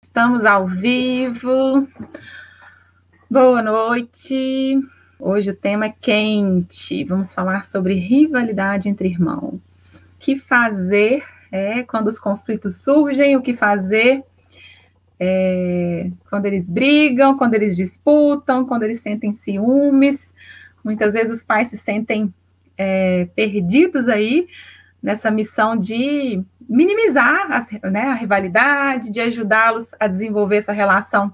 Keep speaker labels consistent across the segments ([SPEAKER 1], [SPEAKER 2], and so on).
[SPEAKER 1] Estamos ao vivo. Boa noite. Hoje o tema é quente. Vamos falar sobre rivalidade entre irmãos. O que fazer quando os conflitos surgem? O que fazer quando eles brigam, quando eles disputam, quando eles sentem ciúmes? Muitas vezes os pais se sentem perdidos aí nessa missão de minimizar a rivalidade, de ajudá-los a desenvolver essa relação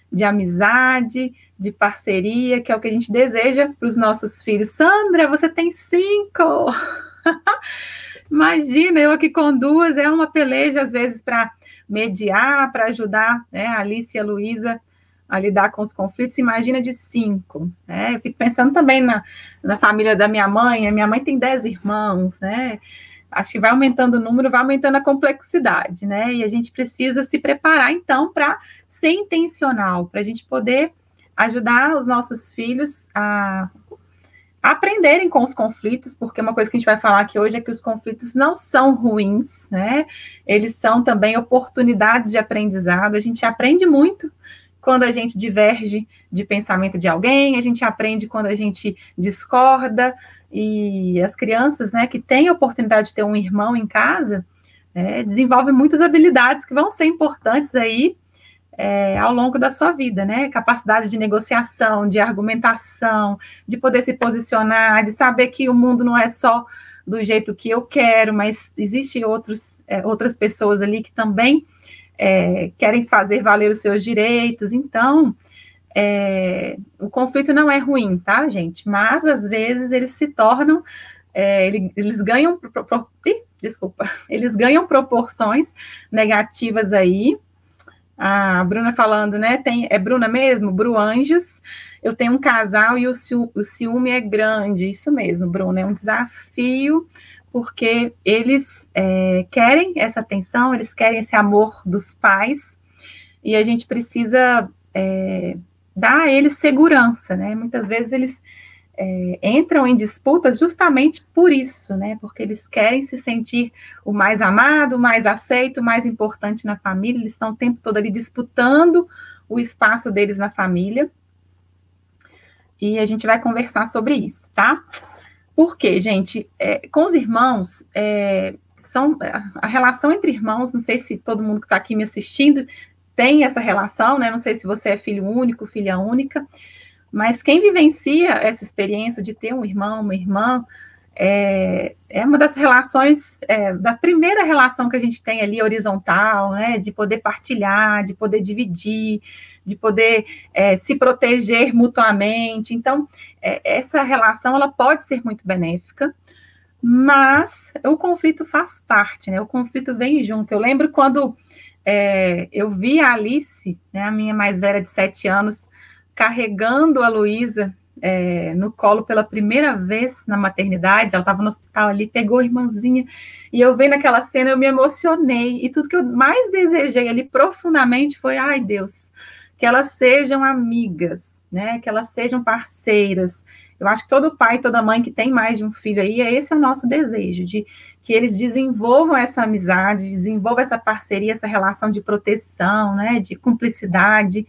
[SPEAKER 1] de amizade, de parceria, que é o que a gente deseja para os nossos filhos. Sandra, você tem 5! Imagina, eu aqui com 2, é uma peleja às vezes para mediar, para ajudar a Alice e a Luísa a lidar com os conflitos. Imagina de 5, né? Eu fico pensando também na família da minha mãe. A minha mãe tem 10 irmãos, né? Acho que vai aumentando o número, vai aumentando a complexidade, né? E a gente precisa se preparar, então, para ser intencional, para a gente poder ajudar os nossos filhos a aprenderem com os conflitos, porque uma coisa que a gente vai falar aqui hoje é que os conflitos não são ruins, né? Eles são também oportunidades de aprendizado. A gente aprende muito quando a gente diverge de pensamento de alguém, a gente aprende quando a gente discorda, e as crianças, né, que têm a oportunidade de ter um irmão em casa, desenvolvem muitas habilidades que vão ser importantes aí ao longo da sua vida, né? Capacidade de negociação, de argumentação, de poder se posicionar, de saber que o mundo não é só do jeito que eu quero, mas existem outras pessoas ali que também querem fazer valer os seus direitos. Então, o conflito não é ruim, tá, gente? Mas, às vezes, eles se tornam, eles ganham proporções negativas aí. A Bruna falando, né? É Bruna mesmo? Bru Anjos. Eu tenho um casal e o ciúme é grande. Isso mesmo, Bruna. É um desafio, porque eles querem essa atenção, eles querem esse amor dos pais, e a gente precisa dar a eles segurança, né? Muitas vezes eles entram em disputas justamente por isso, né? Porque eles querem se sentir o mais amado, o mais aceito, o mais importante na família. Eles estão o tempo todo ali disputando o espaço deles na família. E a gente vai conversar sobre isso, tá? Porque, gente, com os irmãos, a relação entre irmãos, não sei se todo mundo que está aqui me assistindo tem essa relação, né? Não sei se você é filho único, filha única, mas quem vivencia essa experiência de ter um irmão, uma irmã, é uma das relações, da primeira relação que a gente tem ali horizontal, né? De poder partilhar, de poder dividir, de poder se proteger mutuamente. Então, essa relação ela pode ser muito benéfica, mas o conflito faz parte, né? O conflito vem junto. Eu lembro quando eu vi a Alice, né, a minha mais velha de 7 anos, carregando a Luísa no colo pela primeira vez na maternidade. Ela estava no hospital ali, pegou a irmãzinha, e eu vendo aquela cena, eu me emocionei, e tudo que eu mais desejei ali profundamente foi, ai Deus, que elas sejam amigas, né, que elas sejam parceiras. Eu acho que todo pai, toda mãe que tem mais de um filho aí, esse é o nosso desejo, de que eles desenvolvam essa amizade, desenvolvam essa parceria, essa relação de proteção, né, de cumplicidade.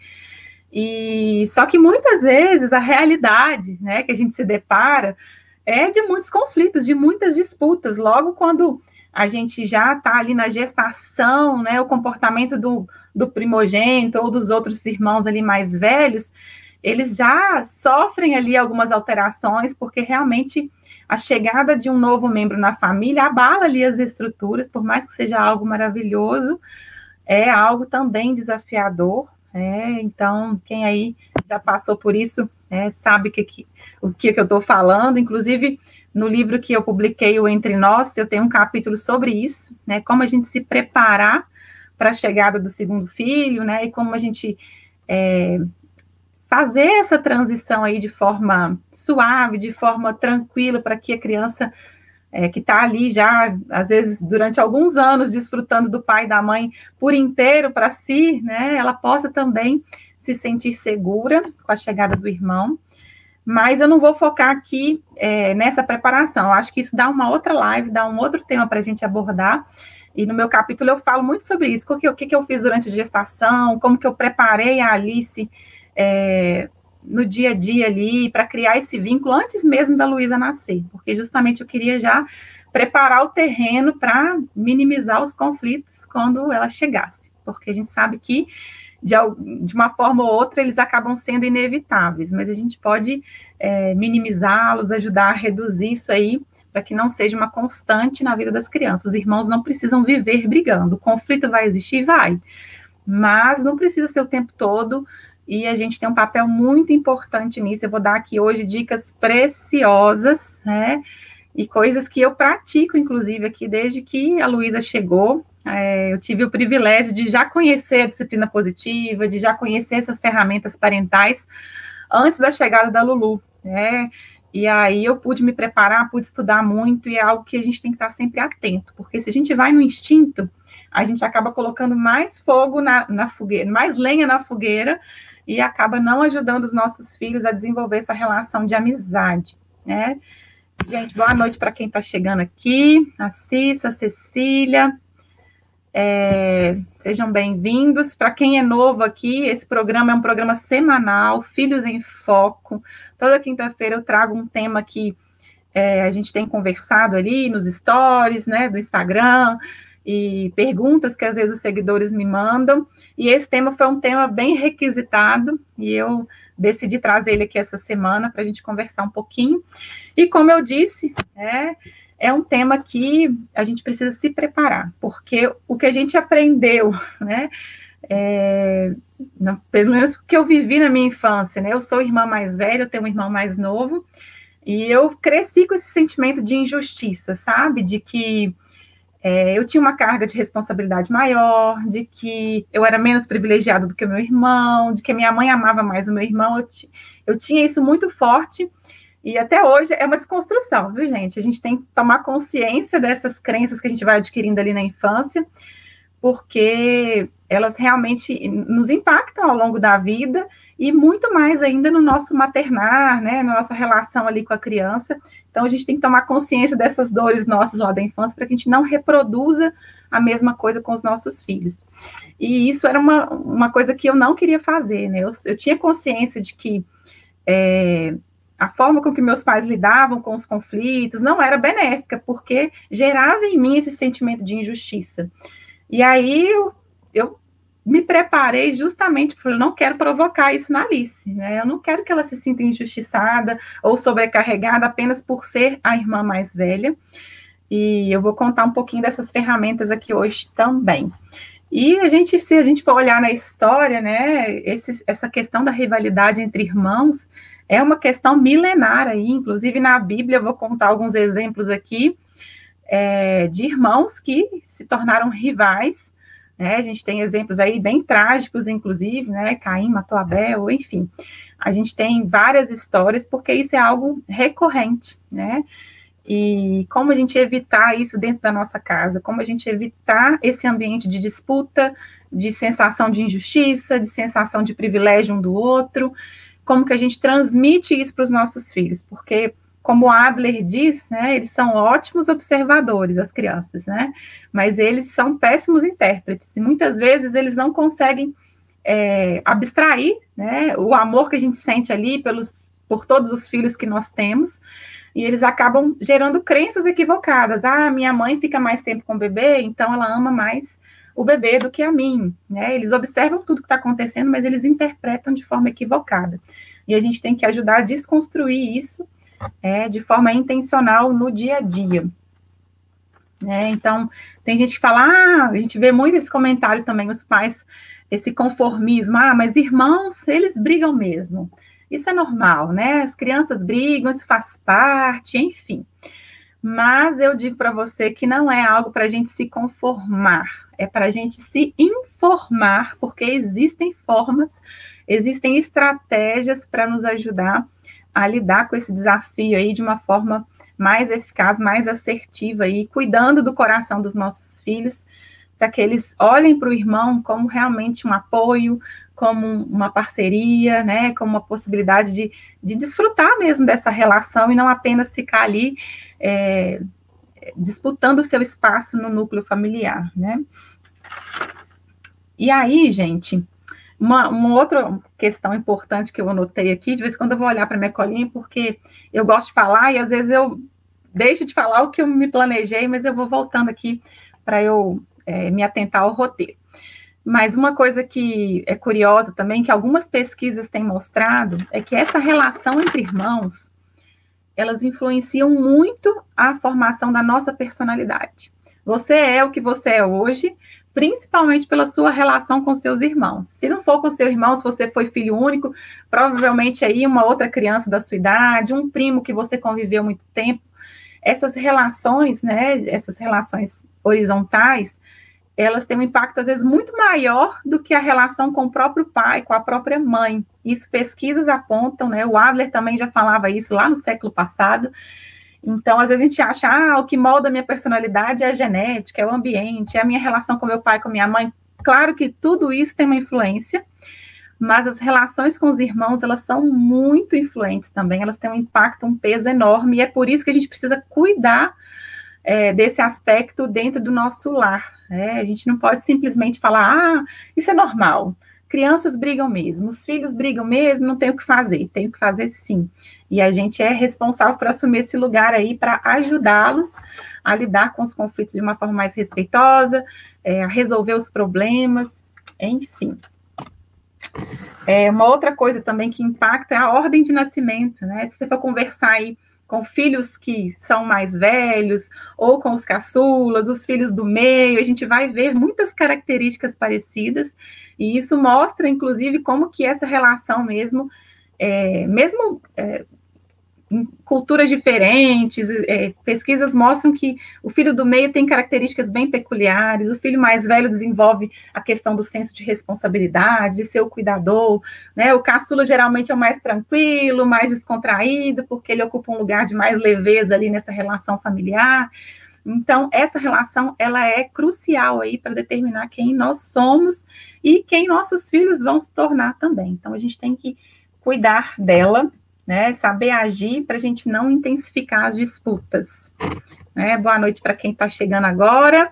[SPEAKER 1] E só que muitas vezes a realidade, né, que a gente se depara é de muitos conflitos, de muitas disputas. Logo quando a gente já está ali na gestação, né, o comportamento do primogênito ou dos outros irmãos ali mais velhos, eles já sofrem ali algumas alterações, porque realmente a chegada de um novo membro na família abala ali as estruturas, por mais que seja algo maravilhoso, é algo também desafiador. Então, quem aí já passou por isso, sabe o que eu estou falando. Inclusive, no livro que eu publiquei, o Entre Nós, eu tenho um capítulo sobre isso, né, como a gente se preparar para a chegada do segundo filho, né, e como a gente fazer essa transição aí de forma suave, de forma tranquila, para que a criança que está ali já, às vezes, durante alguns anos, desfrutando do pai e da mãe por inteiro para si, né, ela possa também se sentir segura com a chegada do irmão. Mas eu não vou focar aqui nessa preparação. Eu acho que isso dá uma outra live, dá um outro tema para a gente abordar. E no meu capítulo eu falo muito sobre isso, o que eu fiz durante a gestação, como que eu preparei a Alice no dia a dia ali, para criar esse vínculo antes mesmo da Luísa nascer, porque justamente eu queria já preparar o terreno para minimizar os conflitos quando ela chegasse, porque a gente sabe que de uma forma ou outra eles acabam sendo inevitáveis, mas a gente pode minimizá-los, ajudar a reduzir isso aí, para que não seja uma constante na vida das crianças. Os irmãos não precisam viver brigando, o conflito vai existir, vai, mas não precisa ser o tempo todo, e a gente tem um papel muito importante nisso. Eu vou dar aqui hoje dicas preciosas, né, e coisas que eu pratico, inclusive, aqui desde que a Luísa chegou. Eu tive o privilégio de já conhecer a disciplina positiva, de já conhecer essas ferramentas parentais antes da chegada da Lulu, né? E aí eu pude me preparar, pude estudar muito, e é algo que a gente tem que estar sempre atento, porque se a gente vai no instinto, a gente acaba colocando mais fogo na fogueira, mais lenha na fogueira, e acaba não ajudando os nossos filhos a desenvolver essa relação de amizade, né? Gente, boa noite para quem está chegando aqui, a Cissa, a Cecília, sejam bem-vindos. Para quem é novo aqui, esse programa é um programa semanal, Filhos em Foco. Toda quinta-feira eu trago um tema que a gente tem conversado ali nos stories, né, do Instagram, e perguntas que às vezes os seguidores me mandam, e esse tema foi um tema bem requisitado, e eu decidi trazer ele aqui essa semana para a gente conversar um pouquinho, e como eu disse, é um tema que a gente precisa se preparar, porque o que a gente aprendeu, né, pelo menos o que eu vivi na minha infância, né, eu sou irmã mais velha, eu tenho um irmão mais novo, e eu cresci com esse sentimento de injustiça, sabe, de que eu tinha uma carga de responsabilidade maior, de que eu era menos privilegiada do que o meu irmão, de que minha mãe amava mais o meu irmão. Eu tinha isso muito forte, e até hoje é uma desconstrução, viu, gente? A gente tem que tomar consciência dessas crenças que a gente vai adquirindo ali na infância, porque elas realmente nos impactam ao longo da vida, e muito mais ainda no nosso maternar, né, na nossa relação ali com a criança. Então, a gente tem que tomar consciência dessas dores nossas lá da infância, para que a gente não reproduza a mesma coisa com os nossos filhos. E isso era uma coisa que eu não queria fazer, né, eu tinha consciência de que a forma com que meus pais lidavam com os conflitos não era benéfica, porque gerava em mim esse sentimento de injustiça. E aí eu me preparei justamente porque eu não quero provocar isso na Alice, né? Eu não quero que ela se sinta injustiçada ou sobrecarregada apenas por ser a irmã mais velha. E eu vou contar um pouquinho dessas ferramentas aqui hoje também. E se a gente for olhar na história, né, essa questão da rivalidade entre irmãos é uma questão milenar aí, inclusive na Bíblia eu vou contar alguns exemplos aqui de irmãos que se tornaram rivais, né? A gente tem exemplos aí bem trágicos, inclusive, né? Caim matou Abel, enfim. A gente tem várias histórias, porque isso é algo recorrente, né? E como a gente evitar isso dentro da nossa casa, como a gente evitar esse ambiente de disputa, de sensação de injustiça, de sensação de privilégio um do outro, como que a gente transmite isso para os nossos filhos, porque como Adler diz, né, eles são ótimos observadores, as crianças, né, mas eles são péssimos intérpretes, e muitas vezes eles não conseguem abstrair, né, o amor que a gente sente ali por todos os filhos que nós temos, e eles acabam gerando crenças equivocadas. Minha mãe fica mais tempo com o bebê, então ela ama mais o bebê do que a mim, né, eles observam tudo que está acontecendo, mas eles interpretam de forma equivocada, e a gente tem que ajudar a desconstruir isso, de forma intencional no dia a dia. Então, tem gente que fala, a gente vê muito esse comentário também, os pais, esse conformismo, mas irmãos, eles brigam mesmo. Isso é normal, né? As crianças brigam, isso faz parte, enfim. Mas eu digo para você que não é algo para a gente se conformar, é para a gente se informar, porque existem formas, existem estratégias para nos ajudar a lidar com esse desafio aí de uma forma mais eficaz, mais assertiva aí, cuidando do coração dos nossos filhos, para que eles olhem para o irmão como realmente um apoio, como uma parceria, né, como uma possibilidade de desfrutar mesmo dessa relação e não apenas ficar ali disputando o seu espaço no núcleo familiar, né? E aí, gente, uma outra questão importante que eu anotei aqui, de vez em quando eu vou olhar para minha colinha, porque eu gosto de falar e às vezes eu deixo de falar o que eu me planejei, mas eu vou voltando aqui para eu me atentar ao roteiro. Mas uma coisa que é curiosa também, que algumas pesquisas têm mostrado, é que essa relação entre irmãos, elas influenciam muito a formação da nossa personalidade. Você é o que você é hoje, principalmente pela sua relação com seus irmãos. Se não for com seus irmãos, você foi filho único, provavelmente aí uma outra criança da sua idade, um primo que você conviveu muito tempo. Essas relações, né, essas relações horizontais, elas têm um impacto, às vezes, muito maior do que a relação com o próprio pai, com a própria mãe. Isso pesquisas apontam, né? O Adler também já falava isso lá no século passado. Então, às vezes a gente acha, o que molda a minha personalidade é a genética, é o ambiente, é a minha relação com meu pai, com minha mãe. Claro que tudo isso tem uma influência, mas as relações com os irmãos, elas são muito influentes também, elas têm um impacto, um peso enorme, e é por isso que a gente precisa cuidar desse aspecto dentro do nosso lar. A gente não pode simplesmente falar, isso é normal, crianças brigam mesmo, os filhos brigam mesmo, não tem o que fazer, tem o que fazer sim. E a gente é responsável por assumir esse lugar aí para ajudá-los a lidar com os conflitos de uma forma mais respeitosa, a resolver os problemas, enfim. Uma outra coisa também que impacta é a ordem de nascimento, né? Se você for conversar aí com filhos que são mais velhos, ou com os caçulas, os filhos do meio, a gente vai ver muitas características parecidas, e isso mostra, inclusive, como que essa relação mesmo em culturas diferentes, pesquisas mostram que o filho do meio tem características bem peculiares, o filho mais velho desenvolve a questão do senso de responsabilidade, de ser o cuidador, né? O caçula geralmente é o mais tranquilo, mais descontraído, porque ele ocupa um lugar de mais leveza ali nessa relação familiar. Então, essa relação, ela é crucial aí para determinar quem nós somos e quem nossos filhos vão se tornar também. Então, a gente tem que cuidar dela, né, saber agir para a gente não intensificar as disputas. Boa noite para quem está chegando agora.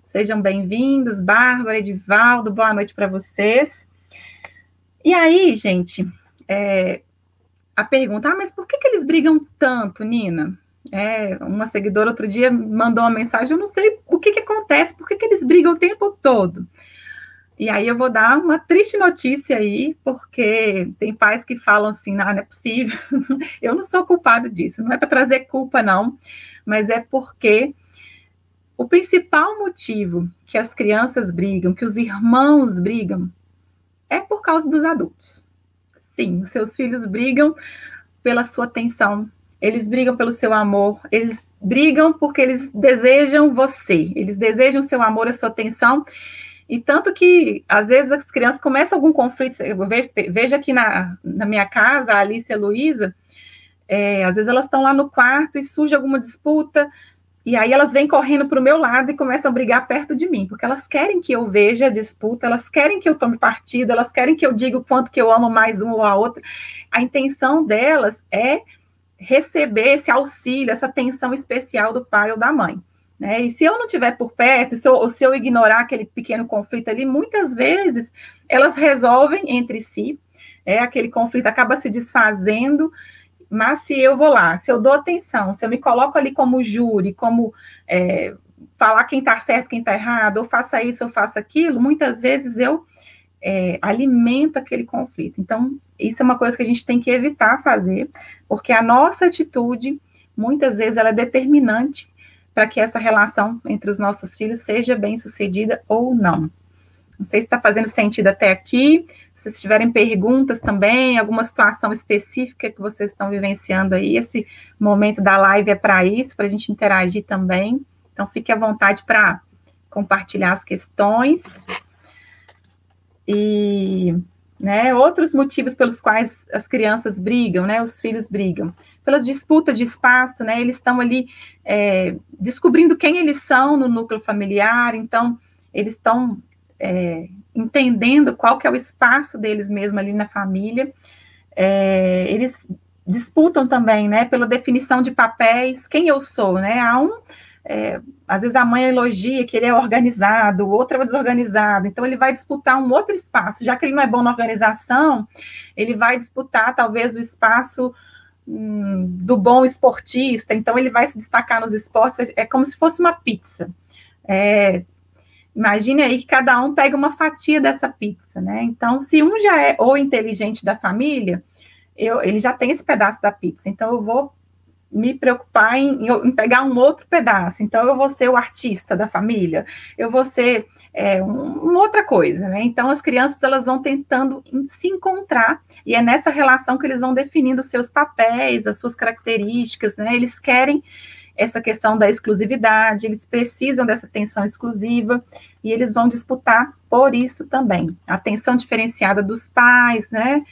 [SPEAKER 1] Sejam bem-vindos, Bárbara, Edivaldo, boa noite para vocês. E aí, gente, a pergunta, mas por que eles brigam tanto, Nina? Uma seguidora outro dia mandou uma mensagem, eu não sei o que acontece, por que eles brigam o tempo todo? E aí eu vou dar uma triste notícia aí, porque tem pais que falam assim, não é possível, eu não sou culpado disso, não é para trazer culpa não, mas é porque o principal motivo que as crianças brigam, que os irmãos brigam, é por causa dos adultos. Sim, os seus filhos brigam pela sua atenção, eles brigam pelo seu amor, eles brigam porque eles desejam você, eles desejam o seu amor, a sua atenção. E tanto que, às vezes, as crianças começam algum conflito, eu vejo aqui na minha casa, a Alice e a Luísa, às vezes elas estão lá no quarto e surge alguma disputa, e aí elas vêm correndo para o meu lado e começam a brigar perto de mim, porque elas querem que eu veja a disputa, elas querem que eu tome partido, elas querem que eu diga o quanto que eu amo mais uma ou a outra. A intenção delas é receber esse auxílio, essa atenção especial do pai ou da mãe. Né? E se eu não estiver por perto, se eu ignorar aquele pequeno conflito ali, muitas vezes elas resolvem entre si, aquele conflito acaba se desfazendo, mas se eu vou lá, se eu dou atenção, se eu me coloco ali como júri, como falar quem está certo, quem está errado, ou faça isso, ou faça aquilo, muitas vezes eu alimento aquele conflito. Então, isso é uma coisa que a gente tem que evitar fazer, porque a nossa atitude, muitas vezes, ela é determinante para que essa relação entre os nossos filhos seja bem sucedida ou não. Não sei se está fazendo sentido até aqui, se tiverem perguntas também, alguma situação específica que vocês estão vivenciando aí, esse momento da live é para isso, para a gente interagir também. Então, fique à vontade para compartilhar as questões. E, outros motivos pelos quais as crianças brigam, os filhos brigam. Pelas disputas de espaço, eles estão ali descobrindo quem eles são no núcleo familiar, então eles estão entendendo qual que é o espaço deles mesmo ali na família. Eles disputam também, pela definição de papéis, quem eu sou, há um às vezes a mãe elogia que ele é organizado, o outro é desorganizado, então ele vai disputar um outro espaço, já que ele não é bom na organização, ele vai disputar talvez o espaço do bom esportista, então ele vai se destacar nos esportes, é como se fosse uma pizza. Imagine aí que cada um pega uma fatia dessa pizza, né? Então, se um já é o inteligente da família, ele já tem esse pedaço da pizza, então eu vou me preocupar em pegar um outro pedaço, então eu vou ser o artista da família, eu vou ser uma outra coisa, né? Então as crianças elas vão tentando se encontrar, e é nessa relação que eles vão definindo os seus papéis, as suas características, né? Eles querem essa questão da exclusividade, eles precisam dessa atenção exclusiva, e eles vão disputar por isso também, a atenção diferenciada dos pais, né?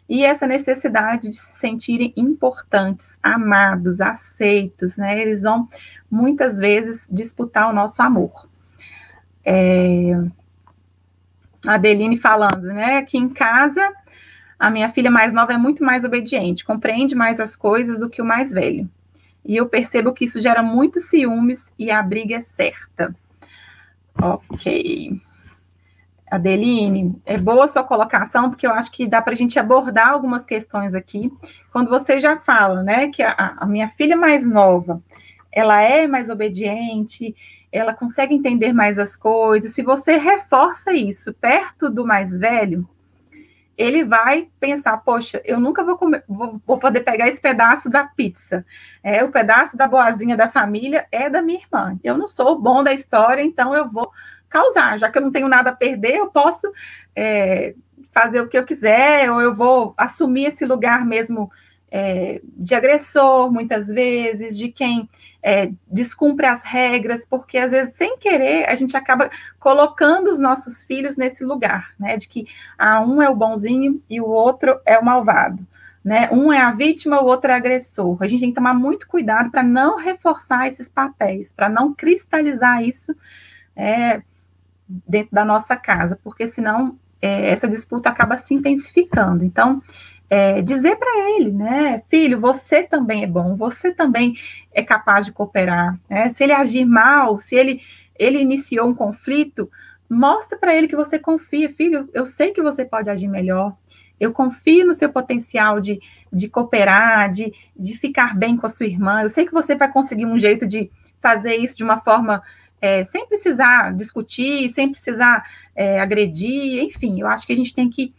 [SPEAKER 1] E essa necessidade de se sentirem importantes, amados, aceitos, né? Eles vão, muitas vezes, disputar o nosso amor. A Adeline falando, né? Aqui em casa, a minha filha mais nova é muito mais obediente, compreende mais as coisas do que o mais velho. E eu percebo que isso gera muitos ciúmes e a briga é certa. Ok. Adeline, é boa a sua colocação, porque eu acho que dá para a gente abordar algumas questões aqui. Quando você já fala, né, que a minha filha mais nova, ela é mais obediente, ela consegue entender mais as coisas, se você reforça isso perto do mais velho, ele vai pensar, poxa, eu nunca vou poder pegar esse pedaço da pizza. O pedaço da boazinha da família é da minha irmã. Eu não sou o bom da história, então eu vou causar, já que eu não tenho nada a perder, eu posso fazer o que eu quiser, ou eu vou assumir esse lugar mesmo de agressor, muitas vezes, de quem descumpre as regras, porque às vezes, sem querer, a gente acaba colocando os nossos filhos nesse lugar, né, de que um é o bonzinho e o outro é o malvado, né, um é a vítima, o outro é o agressor. A gente tem que tomar muito cuidado para não reforçar esses papéis, para não cristalizar isso dentro da nossa casa, porque senão essa disputa acaba se intensificando. Então, dizer para ele, né, filho, você também é bom, você também é capaz de cooperar, né? Se ele agir mal, se ele iniciou um conflito, mostra para ele que você confia, filho, eu sei que você pode agir melhor, eu confio no seu potencial de cooperar, de ficar bem com a sua irmã, eu sei que você vai conseguir um jeito de fazer isso de uma forma sem precisar discutir, sem precisar agredir, enfim, eu acho que a gente tem que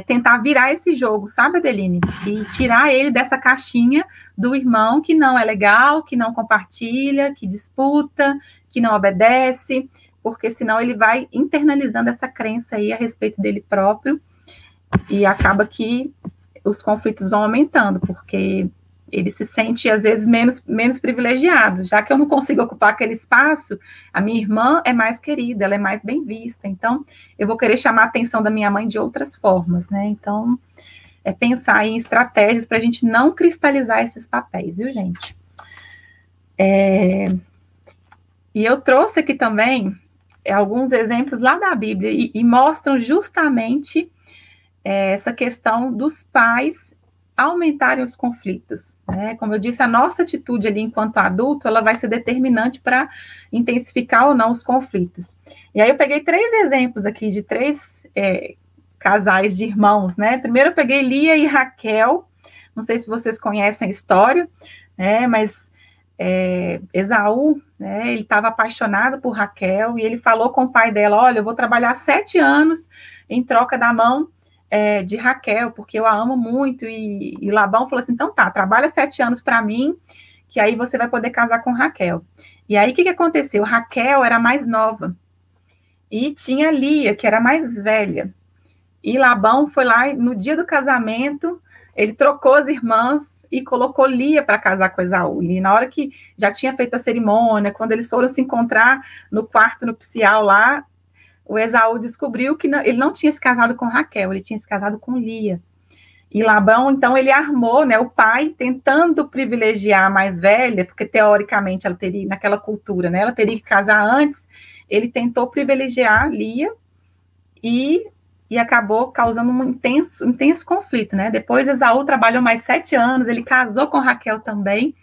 [SPEAKER 1] tentar virar esse jogo, sabe, Adeline? E tirar ele dessa caixinha do irmão que não é legal, que não compartilha, que disputa, que não obedece, porque senão ele vai internalizando essa crença aí a respeito dele próprio e acaba que os conflitos vão aumentando, porque ele se sente, às vezes, menos privilegiado. Já que eu não consigo ocupar aquele espaço, a minha irmã é mais querida, ela é mais bem vista. Então, eu vou querer chamar a atenção da minha mãe de outras formas, né? Então, pensar em estratégias para a gente não cristalizar esses papéis, viu, gente? E eu trouxe aqui também alguns exemplos lá da Bíblia e mostram justamente essa questão dos pais aumentarem os conflitos, né? Como eu disse, a nossa atitude ali enquanto adulto, ela vai ser determinante para intensificar ou não os conflitos. E aí eu peguei 3 exemplos aqui de 3 casais de irmãos, né? Primeiro eu peguei Lia e Raquel, não sei se vocês conhecem a história, né? Mas Esaú, né? Ele estava apaixonado por Raquel e ele falou com o pai dela, olha, eu vou trabalhar 7 anos em troca da mão de Raquel, porque eu a amo muito, e Labão falou assim, então tá, trabalha 7 anos para mim, que aí você vai poder casar com Raquel. E aí, o que aconteceu? Raquel era mais nova, e tinha Lia, que era mais velha, e Labão foi lá, no dia do casamento, ele trocou as irmãs, e colocou Lia para casar com Esaú, e na hora que já tinha feito a cerimônia, quando eles foram se encontrar no quarto nupcial lá, o Esaú descobriu que ele não tinha se casado com Raquel, ele tinha se casado com Lia. E Labão, então, ele armou, né, o pai, tentando privilegiar a mais velha, porque teoricamente ela teria, naquela cultura, né, ela teria que casar antes, ele tentou privilegiar Lia e acabou causando um intenso conflito, né? Depois Esaú trabalhou mais 7 anos, ele casou com Raquel também,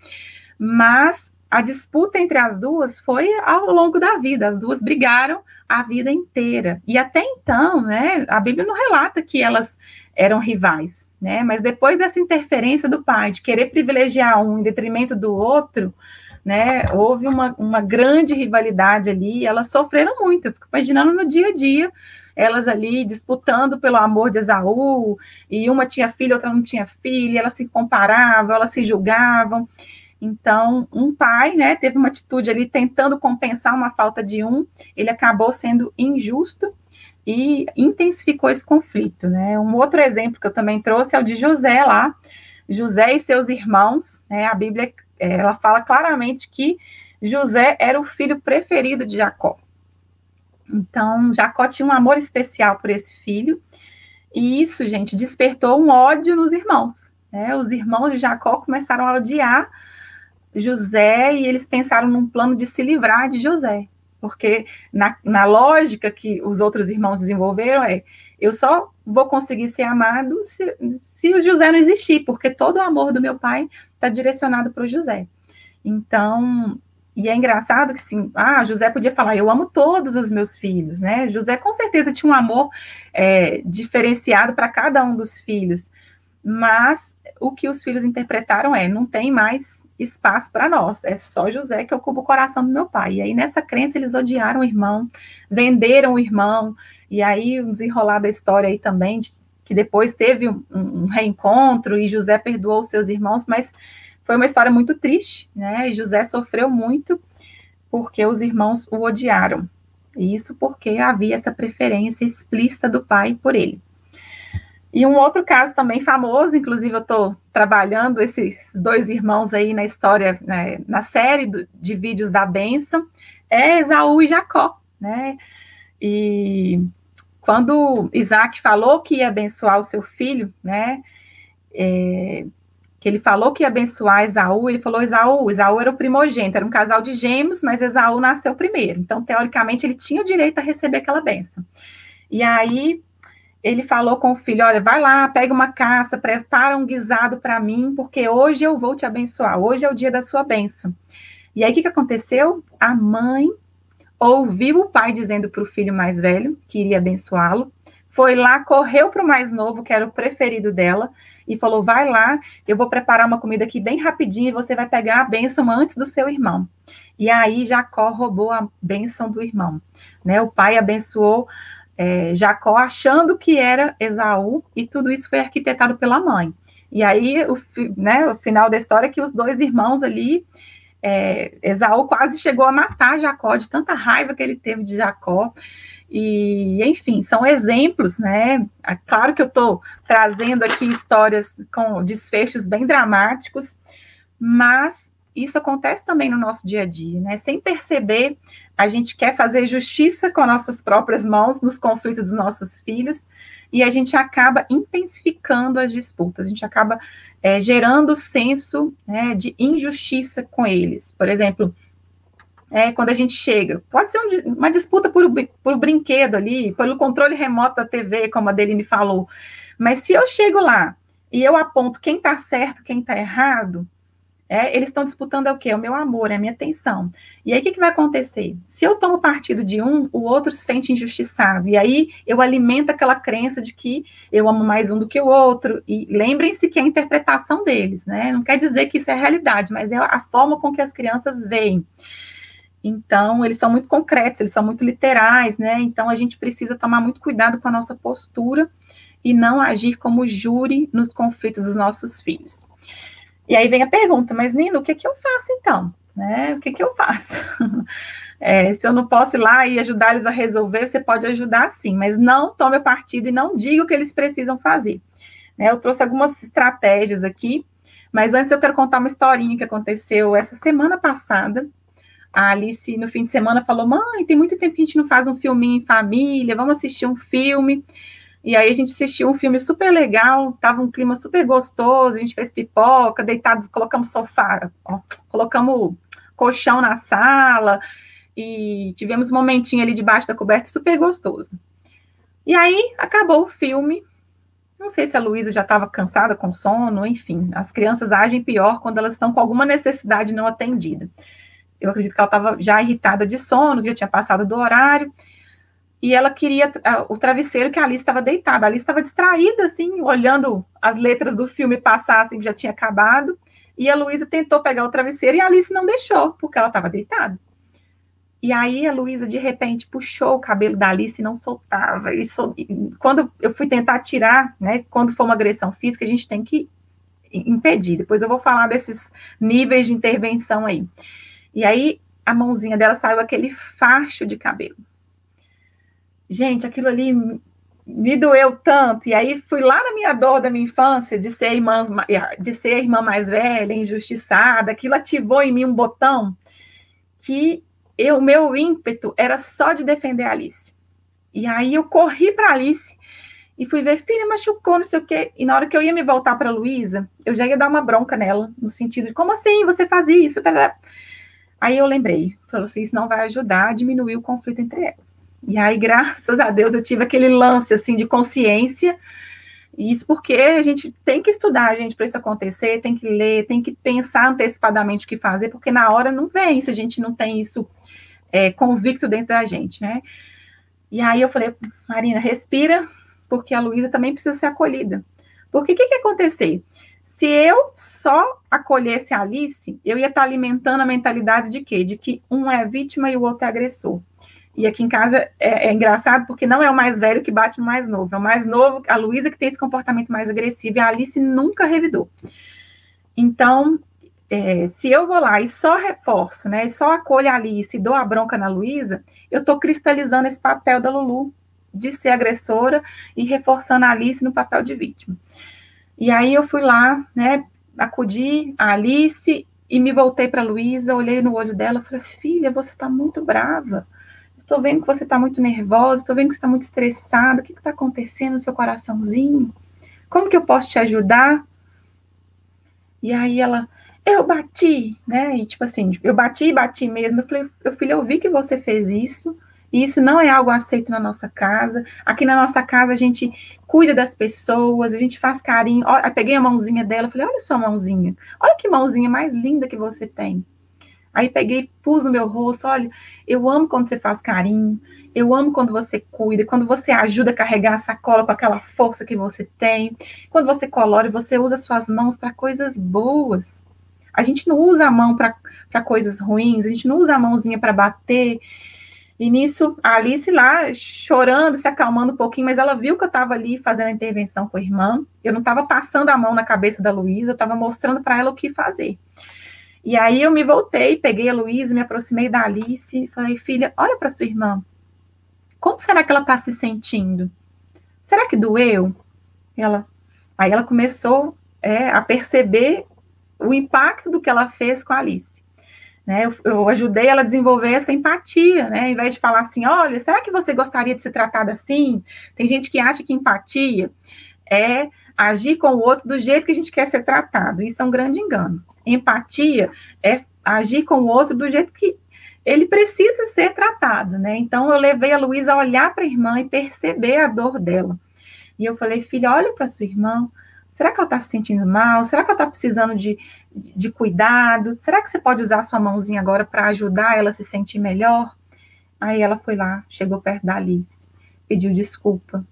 [SPEAKER 1] mas a disputa entre as duas foi ao longo da vida, as duas brigaram a vida inteira. E até então, né, a Bíblia não relata que elas eram rivais, né? Mas depois dessa interferência do pai, de querer privilegiar um em detrimento do outro, né, houve uma grande rivalidade ali, elas sofreram muito. Eu fico imaginando no dia a dia, elas ali disputando pelo amor de Esaú, e uma tinha filho, outra não tinha filho, elas se comparavam, elas se julgavam. Então, um pai, né, teve uma atitude ali tentando compensar uma falta de um, ele acabou sendo injusto e intensificou esse conflito, né? Um outro exemplo que eu também trouxe é o de José lá, José e seus irmãos, né? A Bíblia, ela fala claramente que José era o filho preferido de Jacó. Então, Jacó tinha um amor especial por esse filho, e isso, gente, despertou um ódio nos irmãos, né? Os irmãos de Jacó começaram a odiar José, e eles pensaram num plano de se livrar de José, porque na lógica que os outros irmãos desenvolveram eu só vou conseguir ser amado se o José não existir, porque todo o amor do meu pai está direcionado para o José. Então, e é engraçado que sim, José podia falar, eu amo todos os meus filhos, né? José com certeza tinha um amor diferenciado para cada um dos filhos, mas o que os filhos interpretaram não tem mais espaço para nós, é só José que ocupa o coração do meu pai. E aí, nessa crença, eles odiaram o irmão, venderam o irmão, e aí o desenrolar da história aí também, que depois teve um reencontro, e José perdoou os seus irmãos, mas foi uma história muito triste, né? E José sofreu muito porque os irmãos o odiaram. E isso porque havia essa preferência explícita do pai por ele. E um outro caso também famoso, inclusive eu estou trabalhando esses dois irmãos aí na história, né, na série de vídeos da bênção, é Esaú e Jacó, né? E quando Isaac falou que ia abençoar o seu filho, né? Que ele falou que ia abençoar Esaú, ele falou Esaú era o primogênito, era um casal de gêmeos, mas Esaú nasceu primeiro. Então, teoricamente, ele tinha o direito a receber aquela bênção. E aí ele falou com o filho, olha, vai lá, pega uma caça, prepara um guisado para mim, porque hoje eu vou te abençoar, hoje é o dia da sua bênção. E aí, o que aconteceu? A mãe ouviu o pai dizendo para o filho mais velho, que iria abençoá-lo, foi lá, correu para o mais novo, que era o preferido dela, e falou, vai lá, eu vou preparar uma comida aqui bem rapidinho, e você vai pegar a bênção antes do seu irmão. E aí, Jacó roubou a bênção do irmão, né? O pai abençoou Jacó achando que era Esaú, e tudo isso foi arquitetado pela mãe. E aí, o final da história é que os dois irmãos ali, Esaú quase chegou a matar Jacó, de tanta raiva que ele teve de Jacó, e enfim, são exemplos, né? Claro que eu estou trazendo aqui histórias com desfechos bem dramáticos, mas isso acontece também no nosso dia a dia, né? Sem perceber, a gente quer fazer justiça com nossas próprias mãos nos conflitos dos nossos filhos, e a gente acaba intensificando as disputas, a gente acaba gerando senso, né, de injustiça com eles. Por exemplo, quando a gente chega, pode ser uma disputa por brinquedo ali, pelo controle remoto da TV, como a Deline falou, mas se eu chego lá e eu aponto quem está certo, quem está errado, eles estão disputando o quê? O meu amor, a minha atenção. E aí, o que vai acontecer? Se eu tomo partido de um, o outro se sente injustiçado. E aí, eu alimento aquela crença de que eu amo mais um do que o outro. E lembrem-se que é a interpretação deles, né? Não quer dizer que isso é a realidade, mas é a forma com que as crianças veem. Então, eles são muito concretos, eles são muito literais, né? Então, a gente precisa tomar muito cuidado com a nossa postura e não agir como júri nos conflitos dos nossos filhos. E aí vem a pergunta, mas Nino, o que eu faço então? Né? O que eu faço? Se eu não posso ir lá e ajudar eles a resolver, você pode ajudar sim, mas não tome partido e não diga o que eles precisam fazer. Eu trouxe algumas estratégias aqui, mas antes eu quero contar uma historinha que aconteceu essa semana passada. A Alice, no fim de semana, falou, mãe, tem muito tempo que a gente não faz um filminho em família, vamos assistir um filme. E aí a gente assistiu um filme super legal, tava um clima super gostoso, a gente fez pipoca, deitado, colocamos sofá, colocamos colchão na sala, e tivemos um momentinho ali debaixo da coberta super gostoso. E aí acabou o filme, Não sei se a Luísa já estava cansada, com sono, enfim. As crianças agem pior quando elas estão com alguma necessidade não atendida. Eu acredito que ela estava já irritada de sono, que já tinha passado do horário, e ela queria o travesseiro que a Alice estava deitada. A Alice estava distraída, assim, olhando as letras do filme passar, assim, que já tinha acabado, e a Luísa tentou pegar o travesseiro e a Alice não deixou, porque ela estava deitada. E aí a Luísa, de repente, puxou o cabelo da Alice e não soltava. E quando eu fui tentar tirar, né, quando for uma agressão física, a gente tem que impedir. Depois eu vou falar desses níveis de intervenção aí. E aí a mãozinha dela saiu aquele facho de cabelo. Gente, aquilo ali me doeu tanto. E aí fui lá na minha dor da minha infância, de ser a irmã mais velha, injustiçada. Aquilo ativou em mim um botão que o meu ímpeto era só de defender a Alice. E aí eu corri para a Alice e fui ver, filha, machucou, não sei o quê. E na hora que eu ia me voltar para a Luísa, eu já ia dar uma bronca nela, no sentido de, como assim, você faz isso? Aí eu lembrei, falou assim, isso não vai ajudar a diminuir o conflito entre elas. E aí, graças a Deus, eu tive aquele lance, assim, de consciência. E isso porque a gente tem que estudar, gente, para isso acontecer, tem que ler, tem que pensar antecipadamente o que fazer, porque na hora não vem, se a gente não tem isso convicto dentro da gente, né? E aí eu falei, Marina, respira, porque a Luísa também precisa ser acolhida. Porque o que ia acontecer? Se eu só acolhesse a Alice, eu ia estar alimentando a mentalidade de quê? De que um é vítima e o outro é agressor. E aqui em casa é engraçado porque não é o mais velho que bate no mais novo, é o mais novo, a Luísa, que tem esse comportamento mais agressivo, e a Alice nunca revidou. Então, se eu vou lá e só reforço, né, e só acolho a Alice e dou a bronca na Luísa, eu estou cristalizando esse papel da Lulu de ser agressora e reforçando a Alice no papel de vítima. E aí eu fui lá, né, acudi a Alice e me voltei para a Luísa, olhei no olho dela e falei, filha, você está muito brava. Estou vendo que você está muito nervosa, estou vendo que você está muito estressada, o que está acontecendo no seu coraçãozinho? Como que eu posso te ajudar? E aí ela, eu bati, né? E tipo assim, eu bati mesmo. Eu falei, filho, eu vi que você fez isso, e isso não é algo aceito na nossa casa. Aqui na nossa casa a gente cuida das pessoas, a gente faz carinho. Ó, eu peguei a mãozinha dela, falei, olha sua mãozinha, olha que mãozinha mais linda que você tem. Aí peguei, pus no meu rosto, olha, eu amo quando você faz carinho, eu amo quando você cuida, quando você ajuda a carregar a sacola com aquela força que você tem, quando você colore, você usa suas mãos para coisas boas. A gente não usa a mão para coisas ruins, a gente não usa a mãozinha para bater. E nisso, a Alice lá, chorando, se acalmando um pouquinho, mas ela viu que eu estava ali fazendo a intervenção com a irmã, eu não estava passando a mão na cabeça da Luísa, eu estava mostrando para ela o que fazer. E aí eu me voltei, peguei a Luísa, me aproximei da Alice, falei, filha, olha para sua irmã. Como será que ela está se sentindo? Será que doeu? Aí ela começou a perceber o impacto do que ela fez com a Alice. Né? Eu ajudei ela a desenvolver essa empatia, né? Ao invés de falar assim, olha, será que você gostaria de ser tratada assim? Tem gente que acha que empatia é agir com o outro do jeito que a gente quer ser tratado. Isso é um grande engano. Empatia é agir com o outro do jeito que ele precisa ser tratado, né? Então, eu levei a Luísa a olhar para a irmã e perceber a dor dela. E eu falei, filha, olha para sua irmã, será que ela está se sentindo mal? Será que ela está precisando de cuidado? Será que você pode usar a sua mãozinha agora para ajudar ela a se sentir melhor? Aí ela foi lá, chegou perto da Alice, pediu desculpa.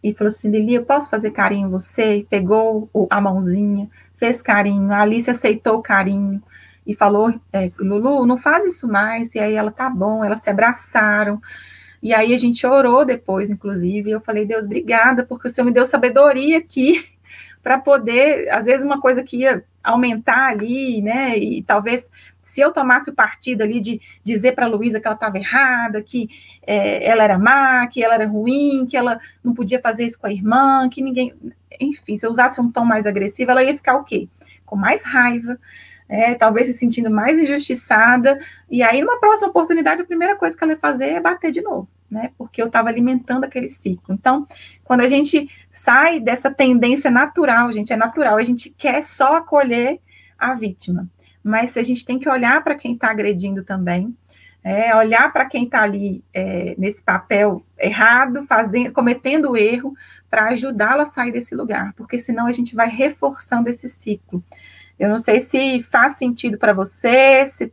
[SPEAKER 1] E falou assim, Lili, eu posso fazer carinho em você? Pegou a mãozinha, fez carinho, a Alice aceitou o carinho e falou, Lulu, não faz isso mais. E aí ela, tá bom, elas se abraçaram. E aí a gente orou depois, inclusive, e eu falei, Deus, obrigada, porque o Senhor me deu sabedoria aqui para poder, às vezes uma coisa que ia aumentar ali, né, e talvez se eu tomasse o partido ali de dizer para a Luísa que ela estava errada, que ela era má, que ela era ruim, que ela não podia fazer isso com a irmã, que ninguém... Enfim, se eu usasse um tom mais agressivo, ela ia ficar o quê? Com mais raiva, talvez se sentindo mais injustiçada, e aí numa próxima oportunidade a primeira coisa que ela ia fazer é bater de novo, né, porque eu estava alimentando aquele ciclo. Então, quando a gente sai dessa tendência natural, gente, é natural, a gente quer só acolher a vítima, mas a gente tem que olhar para quem está agredindo também, Olhar para quem está ali nesse papel errado, cometendo o erro, para ajudá-lo a sair desse lugar, porque senão a gente vai reforçando esse ciclo. Eu não sei se faz sentido para você, se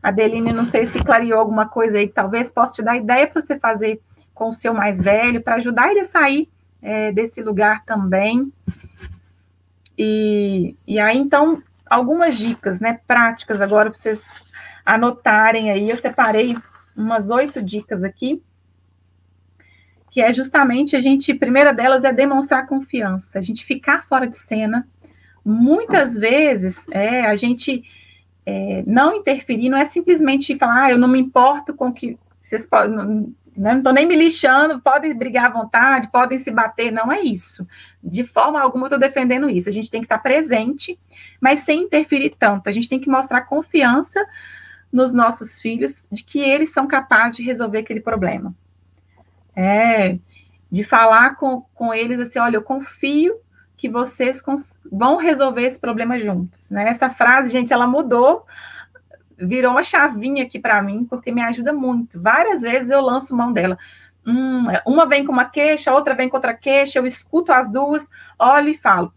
[SPEAKER 1] Adeline, não sei se clareou alguma coisa aí, que talvez possa te dar ideia para você fazer com o seu mais velho, para ajudar ele a sair desse lugar também. E aí, então, algumas dicas, né, práticas agora para vocês anotarem aí. Eu separei umas 8 dicas aqui, que é justamente a primeira delas é demonstrar confiança, a gente ficar fora de cena. Muitas vezes, a gente não interferir, não é simplesmente falar, eu não me importo com que vocês podem, não estou nem me lixando, podem brigar à vontade, podem se bater, não é isso. De forma alguma eu estou defendendo isso. A gente tem que estar presente, mas sem interferir tanto. A gente tem que mostrar confiança nos nossos filhos de que eles são capazes de resolver aquele problema. De falar com eles assim, olha, eu confio que vocês vão resolver esse problema juntos, né? Essa frase, gente, ela mudou, virou uma chavinha aqui para mim, porque me ajuda muito. Várias vezes eu lanço mão dela. Uma vem com uma queixa, outra vem com outra queixa, eu escuto as duas, olho e falo,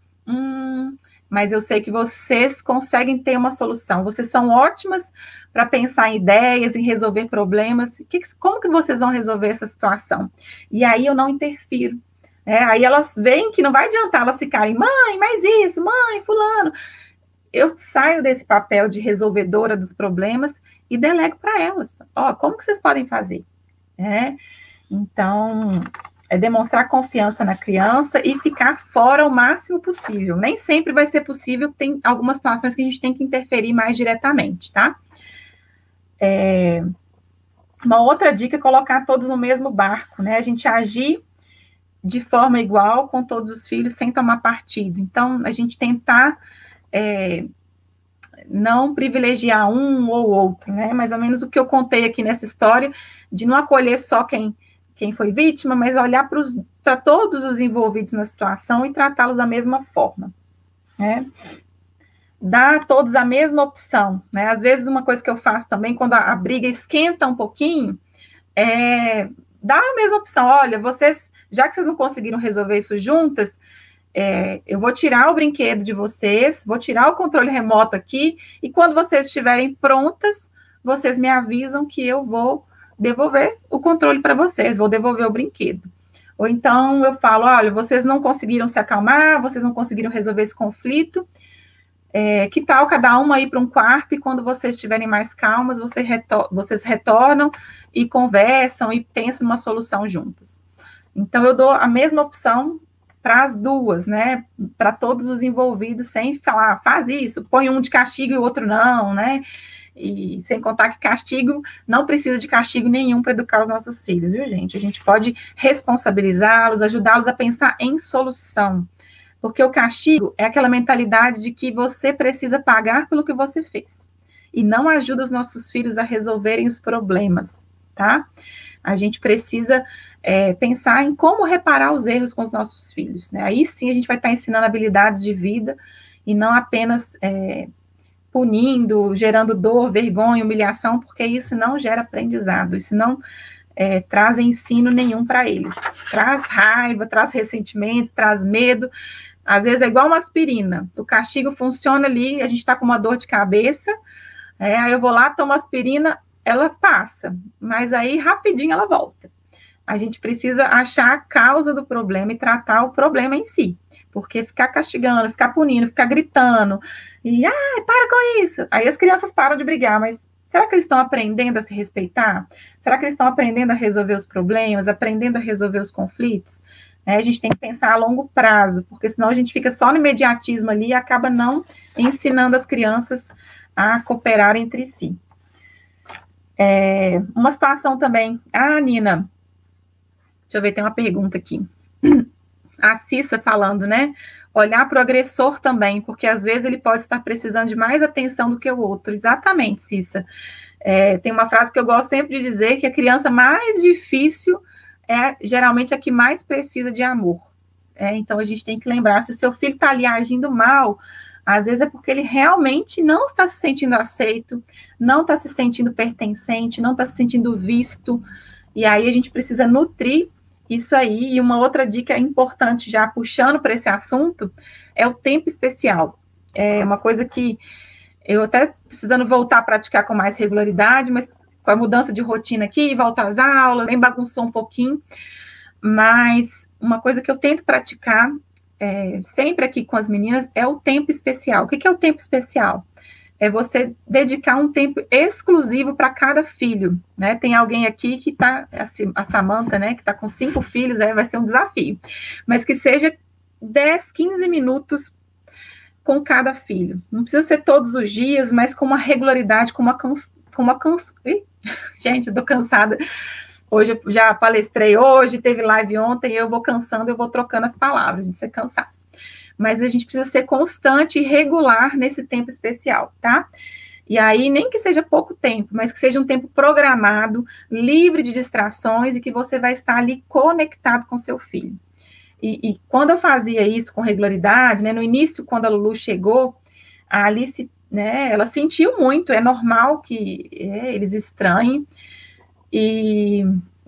[SPEAKER 1] mas eu sei que vocês conseguem ter uma solução. Vocês são ótimas para pensar em ideias, em resolver problemas. Como que vocês vão resolver essa situação? E aí eu não interfiro. Aí elas veem que não vai adiantar elas ficarem, mãe, mais isso, mãe, fulano. Eu saio desse papel de resolvedora dos problemas e delego para elas. Como que vocês podem fazer? Então, é demonstrar confiança na criança e ficar fora o máximo possível. Nem sempre vai ser possível, tem algumas situações que a gente tem que interferir mais diretamente, tá? Uma outra dica é colocar todos no mesmo barco, né? A gente agir de forma igual com todos os filhos, sem tomar partido. Então, a gente tentar não privilegiar um ou outro, né? Mais ou menos o que eu contei aqui nessa história, de não acolher só quem foi vítima, mas olhar para todos os envolvidos na situação e tratá-los da mesma forma, né? Dar a todos a mesma opção, né? Às vezes, uma coisa que eu faço também, quando a briga esquenta um pouquinho, dá a mesma opção. Olha, já que vocês não conseguiram resolver isso juntas, eu vou tirar o brinquedo de vocês, vou tirar o controle remoto aqui, e quando vocês estiverem prontas, vocês me avisam que eu vou devolver o controle para vocês, vou devolver o brinquedo. Ou então eu falo, olha, vocês não conseguiram se acalmar, vocês não conseguiram resolver esse conflito, que tal cada uma ir para um quarto e quando vocês estiverem mais calmas, vocês retornam e conversam e pensam numa solução juntas. Então, eu dou a mesma opção para as duas, né? Para todos os envolvidos, sem falar, faz isso, põe um de castigo e o outro não, né? E sem contar que castigo não precisa de castigo nenhum para educar os nossos filhos, viu, gente? A gente pode responsabilizá-los, ajudá-los a pensar em solução. Porque o castigo é aquela mentalidade de que você precisa pagar pelo que você fez. E não ajuda os nossos filhos a resolverem os problemas, tá? A gente precisa pensar em como reparar os erros com os nossos filhos, né? Aí sim a gente vai estar ensinando habilidades de vida e não apenas punindo, gerando dor, vergonha, humilhação, porque isso não gera aprendizado, isso não traz ensino nenhum para eles. Traz raiva, traz ressentimento, traz medo. Às vezes é igual uma aspirina. O castigo funciona ali, a gente está com uma dor de cabeça, aí eu vou lá, tomo aspirina, ela passa, mas aí rapidinho ela volta. A gente precisa achar a causa do problema e tratar o problema em si, porque ficar castigando, ficar punindo, ficar gritando, e para com isso, aí as crianças param de brigar, mas será que eles estão aprendendo a se respeitar? Será que eles estão aprendendo a resolver os problemas, aprendendo a resolver os conflitos? A gente tem que pensar a longo prazo, porque senão a gente fica só no imediatismo ali e acaba não ensinando as crianças a cooperar entre si. Uma situação também, Nina, deixa eu ver, tem uma pergunta aqui. A Cissa falando, né? Olhar para o agressor também, porque às vezes ele pode estar precisando de mais atenção do que o outro. Exatamente, Cissa. Tem uma frase que eu gosto sempre de dizer, que a criança mais difícil é geralmente a que mais precisa de amor. Então a gente tem que lembrar, se o seu filho está ali agindo mal, Às vezes é porque ele realmente não está se sentindo aceito, não está se sentindo pertencente, não está se sentindo visto, e aí a gente precisa nutrir isso aí. E uma outra dica importante, já puxando para esse assunto, é o tempo especial. É uma coisa que eu até precisando voltar a praticar com mais regularidade, mas com a mudança de rotina aqui, volta às aulas, bem bagunçou um pouquinho, mas uma coisa que eu tento praticar sempre aqui com as meninas é o tempo especial. O que é o tempo especial? É você dedicar um tempo exclusivo para cada filho, né? Tem alguém aqui que está, a Samantha, né, que está com 5 filhos, vai ser um desafio, mas que seja 10, 15 minutos com cada filho. Não precisa ser todos os dias, mas com uma regularidade, Gente, eu tô cansada. Hoje eu já palestrei hoje, teve live ontem, eu vou cansando, eu vou trocando as palavras, isso é cansaço. Mas a gente precisa ser constante e regular nesse tempo especial, tá? E aí, nem que seja pouco tempo, mas que seja um tempo programado, livre de distrações e que você vai estar ali conectado com seu filho. E quando eu fazia isso com regularidade, né, no início, quando a Lulu chegou, a Alice, né, ela sentiu muito, é normal que eles estranhem, e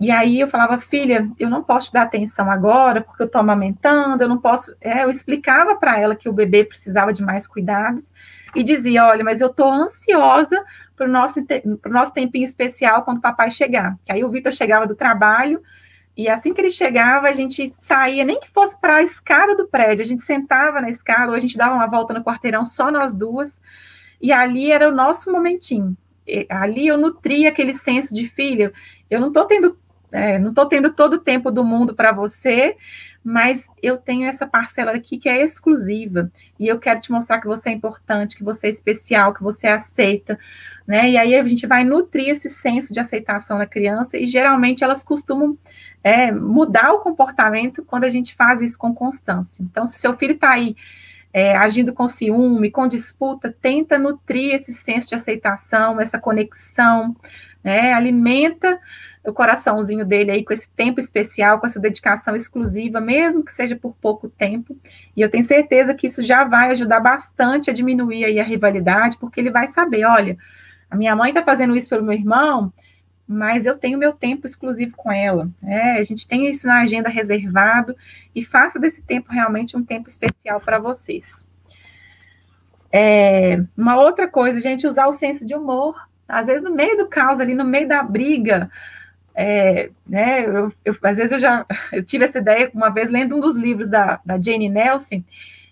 [SPEAKER 1] aí eu falava, filha, eu não posso te dar atenção agora, porque eu estou amamentando, eu não posso... eu explicava para ela que o bebê precisava de mais cuidados, e dizia, olha, mas eu estou ansiosa para o nosso tempinho especial quando o papai chegar. Que aí o Vitor chegava do trabalho, e assim que ele chegava, a gente saía, nem que fosse para a escada do prédio, a gente sentava na escada, ou a gente dava uma volta no quarteirão, só nós duas, e ali era o nosso momentinho. Ali eu nutria aquele senso de filho, eu não estou tendo todo o tempo do mundo para você, mas eu tenho essa parcela aqui que é exclusiva, e eu quero te mostrar que você é importante, que você é especial, que você aceita, né? E aí a gente vai nutrir esse senso de aceitação da criança, e geralmente elas costumam mudar o comportamento quando a gente faz isso com constância. Então, se seu filho está aí agindo com ciúme, com disputa, tenta nutrir esse senso de aceitação, essa conexão, né? Alimenta o coraçãozinho dele aí com esse tempo especial, com essa dedicação exclusiva, mesmo que seja por pouco tempo, e eu tenho certeza que isso já vai ajudar bastante a diminuir aí a rivalidade, porque ele vai saber, olha, a minha mãe está fazendo isso pelo meu irmão, mas eu tenho meu tempo exclusivo com ela, a gente tem isso na agenda reservado, e faça desse tempo realmente um tempo especial para vocês. Uma outra coisa, gente, usar o senso de humor, às vezes no meio do caos ali, no meio da briga, né, às vezes eu tive essa ideia uma vez lendo um dos livros da Jane Nelson.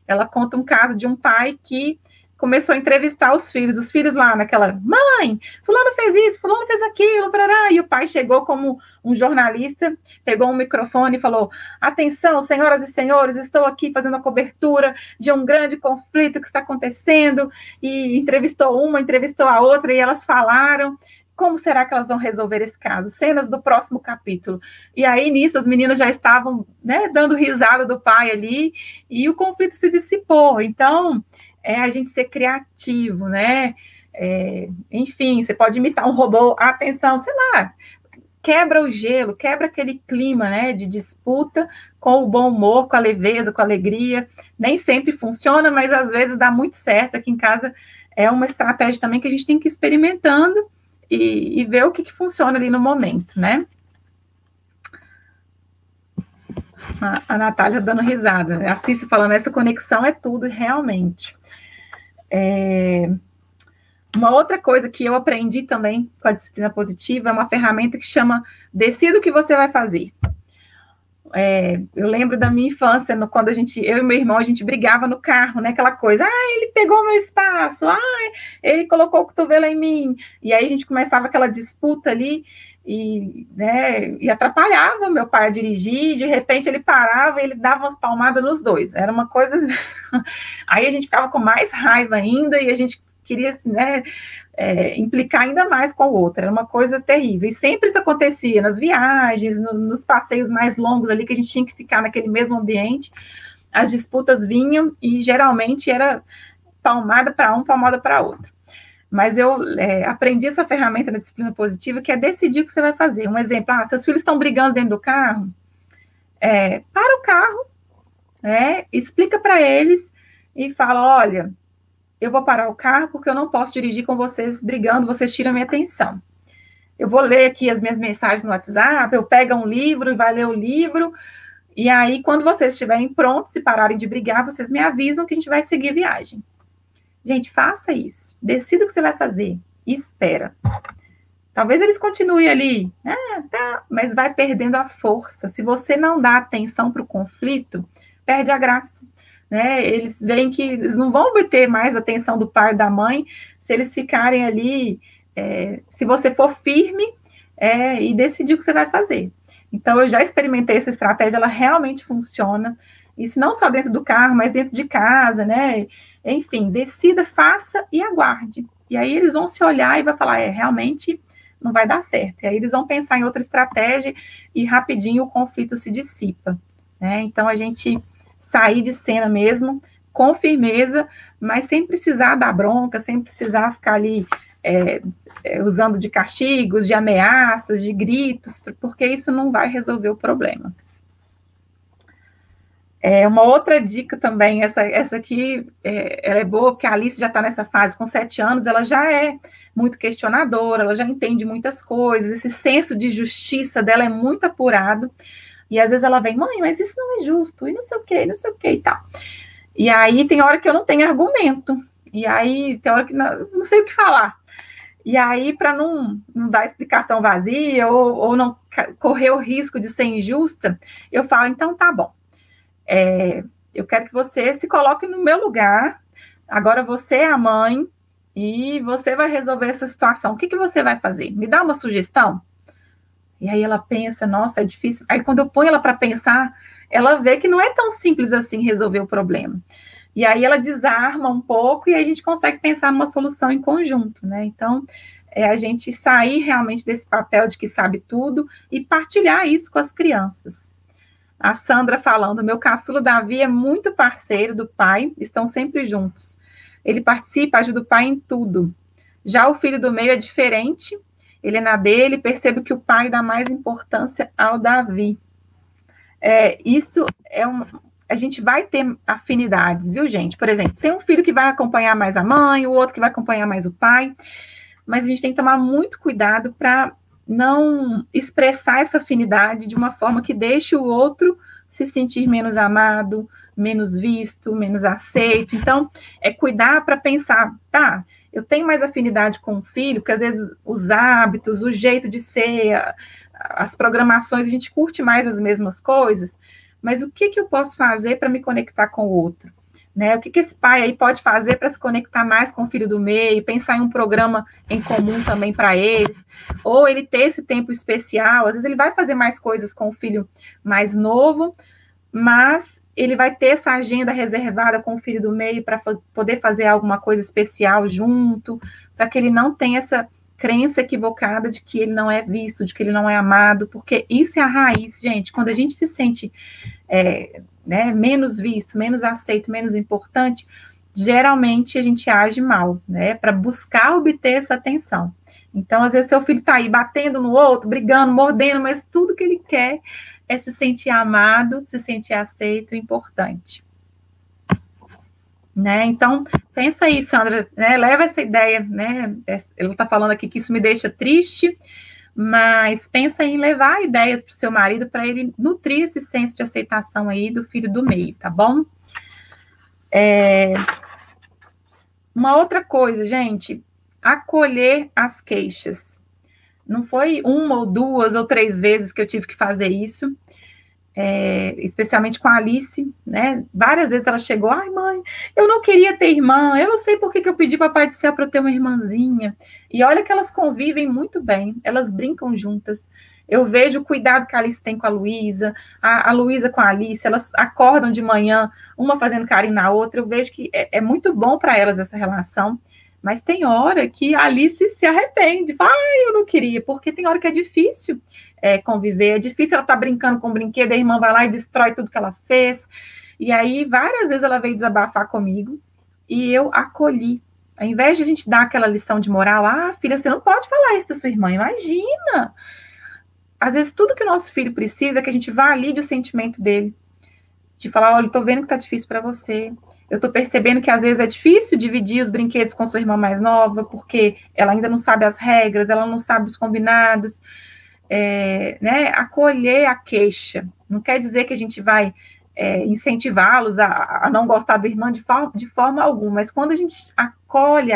[SPEAKER 1] Ela conta um caso de um pai que começou a entrevistar os filhos lá naquela, mãe, fulano fez isso, fulano fez aquilo, parará, e o pai chegou como um jornalista, pegou um microfone e falou, atenção, senhoras e senhores, estou aqui fazendo a cobertura de um grande conflito que está acontecendo, e entrevistou uma, entrevistou a outra, e elas falaram, como será que elas vão resolver esse caso? Cenas do próximo capítulo. E aí, nisso, as meninas já estavam, né, dando risada do pai ali, e o conflito se dissipou. Então, a gente ser criativo, né? Enfim, você pode imitar um robô, atenção, sei lá, quebra o gelo, quebra aquele clima, né, de disputa com o bom humor, com a leveza, com a alegria. Nem sempre funciona, mas às vezes dá muito certo. Aqui em casa é uma estratégia também que a gente tem que ir experimentando e ver o que funciona ali no momento, né? A Natália dando risada, a Cici falando, essa conexão é tudo, realmente. Uma outra coisa que eu aprendi também com a disciplina positiva é uma ferramenta que chama Decida o que você vai fazer. Eu lembro da minha infância, quando eu e meu irmão, a gente brigava no carro, né? Aquela coisa, ele pegou meu espaço, ele colocou o cotovelo em mim, e aí a gente começava aquela disputa ali, e atrapalhava meu pai a dirigir, de repente ele parava e ele dava umas palmadas nos dois, era uma coisa... Aí a gente ficava com mais raiva ainda, e a gente queria, assim, né, implicar ainda mais com o outro, era uma coisa terrível, e sempre isso acontecia nas viagens, nos passeios mais longos ali, que a gente tinha que ficar naquele mesmo ambiente, as disputas vinham, e geralmente era palmada para um, palmada para outro. Mas eu aprendi essa ferramenta da disciplina positiva, que é decidir o que você vai fazer. Um exemplo, seus filhos estão brigando dentro do carro, para o carro, explica para eles, e fala, olha, eu vou parar o carro porque eu não posso dirigir com vocês brigando, vocês tiram a minha atenção. Eu vou ler aqui as minhas mensagens no WhatsApp, eu pego um livro e vai ler o livro, e aí, quando vocês estiverem prontos, se pararem de brigar, vocês me avisam que a gente vai seguir a viagem. Gente, faça isso. Decida o que você vai fazer. E espera. Talvez eles continuem ali, tá, mas vai perdendo a força. Se você não dá atenção para o conflito, perde a graça. Né? Eles veem que eles não vão obter mais a atenção do pai e da mãe se eles ficarem ali, se você for firme e decidir o que você vai fazer. Então, eu já experimentei essa estratégia, ela realmente funciona. Isso não só dentro do carro, mas dentro de casa, né? Enfim, decida, faça e aguarde. E aí eles vão se olhar e vai falar, realmente não vai dar certo. E aí eles vão pensar em outra estratégia e rapidinho o conflito se dissipa. Né? Então, a gente sair de cena mesmo, com firmeza, mas sem precisar dar bronca, sem precisar ficar ali usando de castigos, de ameaças, de gritos, porque isso não vai resolver o problema. Uma outra dica também, essa aqui, ela é boa, porque a Alice já está nessa fase, com 7 anos, ela já é muito questionadora, ela já entende muitas coisas, esse senso de justiça dela é muito apurado, e às vezes ela vem, mãe, mas isso não é justo, e não sei o que e tal. E aí tem hora que eu não tenho argumento, e aí tem hora que não sei o que falar. E aí, para não dar explicação vazia, ou não correr o risco de ser injusta, eu falo, então tá bom. Eu quero que você se coloque no meu lugar, agora você é a mãe, e você vai resolver essa situação. O que você vai fazer? Me dá uma sugestão? E aí ela pensa, nossa, é difícil. Aí quando eu ponho ela para pensar, ela vê que não é tão simples assim resolver o problema. E aí ela desarma um pouco e a gente consegue pensar numa solução em conjunto, né? Então, a gente sair realmente desse papel de que sabe tudo e partilhar isso com as crianças. A Sandra falando, meu caçula Davi é muito parceiro do pai, estão sempre juntos. Ele participa, ajuda o pai em tudo. Já o filho do meio é diferente, ele é na dele, percebo que o pai dá mais importância ao Davi. Isso é a gente vai ter afinidades, viu, gente? Por exemplo, tem um filho que vai acompanhar mais a mãe, o outro que vai acompanhar mais o pai, mas a gente tem que tomar muito cuidado para não expressar essa afinidade de uma forma que deixe o outro se sentir menos amado, menos visto, menos aceito. Então, cuidar para pensar, tá, eu tenho mais afinidade com o filho, porque às vezes os hábitos, o jeito de ser, as programações, a gente curte mais as mesmas coisas, mas o que eu posso fazer para me conectar com o outro? Né? O que esse pai aí pode fazer para se conectar mais com o filho do meio, pensar em um programa em comum também para ele, ou ele ter esse tempo especial, às vezes ele vai fazer mais coisas com o filho mais novo, mas ele vai ter essa agenda reservada com o filho do meio para poder fazer alguma coisa especial junto, para que ele não tenha essa crença equivocada de que ele não é visto, de que ele não é amado, porque isso é a raiz, gente. Quando a gente se sente menos visto, menos aceito, menos importante, geralmente a gente age mal, né, para buscar obter essa atenção. Então, às vezes, seu filho está aí batendo no outro, brigando, mordendo, mas tudo que ele quer é se sentir amado, se sentir aceito e importante. Né? Então, pensa aí, Sandra, né? Leva essa ideia, né? Ela está falando aqui que isso me deixa triste, mas pensa em levar ideias para o seu marido para ele nutrir esse senso de aceitação aí do filho do meio, tá bom? Uma outra coisa, gente, acolher as queixas. Não foi 1 ou 2 ou 3 vezes que eu tive que fazer isso, especialmente com a Alice, né? Várias vezes ela chegou, ai mãe, eu não queria ter irmã, eu não sei por que eu pedi para o Papai do Céu para eu ter uma irmãzinha. E olha que elas convivem muito bem, elas brincam juntas. Eu vejo o cuidado que a Alice tem com a Luísa, a Luísa com a Alice, elas acordam de manhã, uma fazendo carinho na outra, eu vejo que é muito bom para elas essa relação, mas tem hora que a Alice se arrepende, ai, eu não queria, porque tem hora que é difícil conviver, é difícil ela estar brincando com o brinquedo, a irmã vai lá e destrói tudo que ela fez, e aí várias vezes ela veio desabafar comigo, e eu acolhi. Ao invés de a gente dar aquela lição de moral, filha, você não pode falar isso da sua irmã, imagina. Às vezes tudo que o nosso filho precisa é que a gente valide o sentimento dele, de falar, olha, eu tô vendo que tá difícil para você, eu estou percebendo que às vezes é difícil dividir os brinquedos com sua irmã mais nova, porque ela ainda não sabe as regras, ela não sabe os combinados, né? Acolher a queixa. Não quer dizer que a gente vai incentivá-los a não gostar da irmã de forma alguma, mas quando a gente acolhe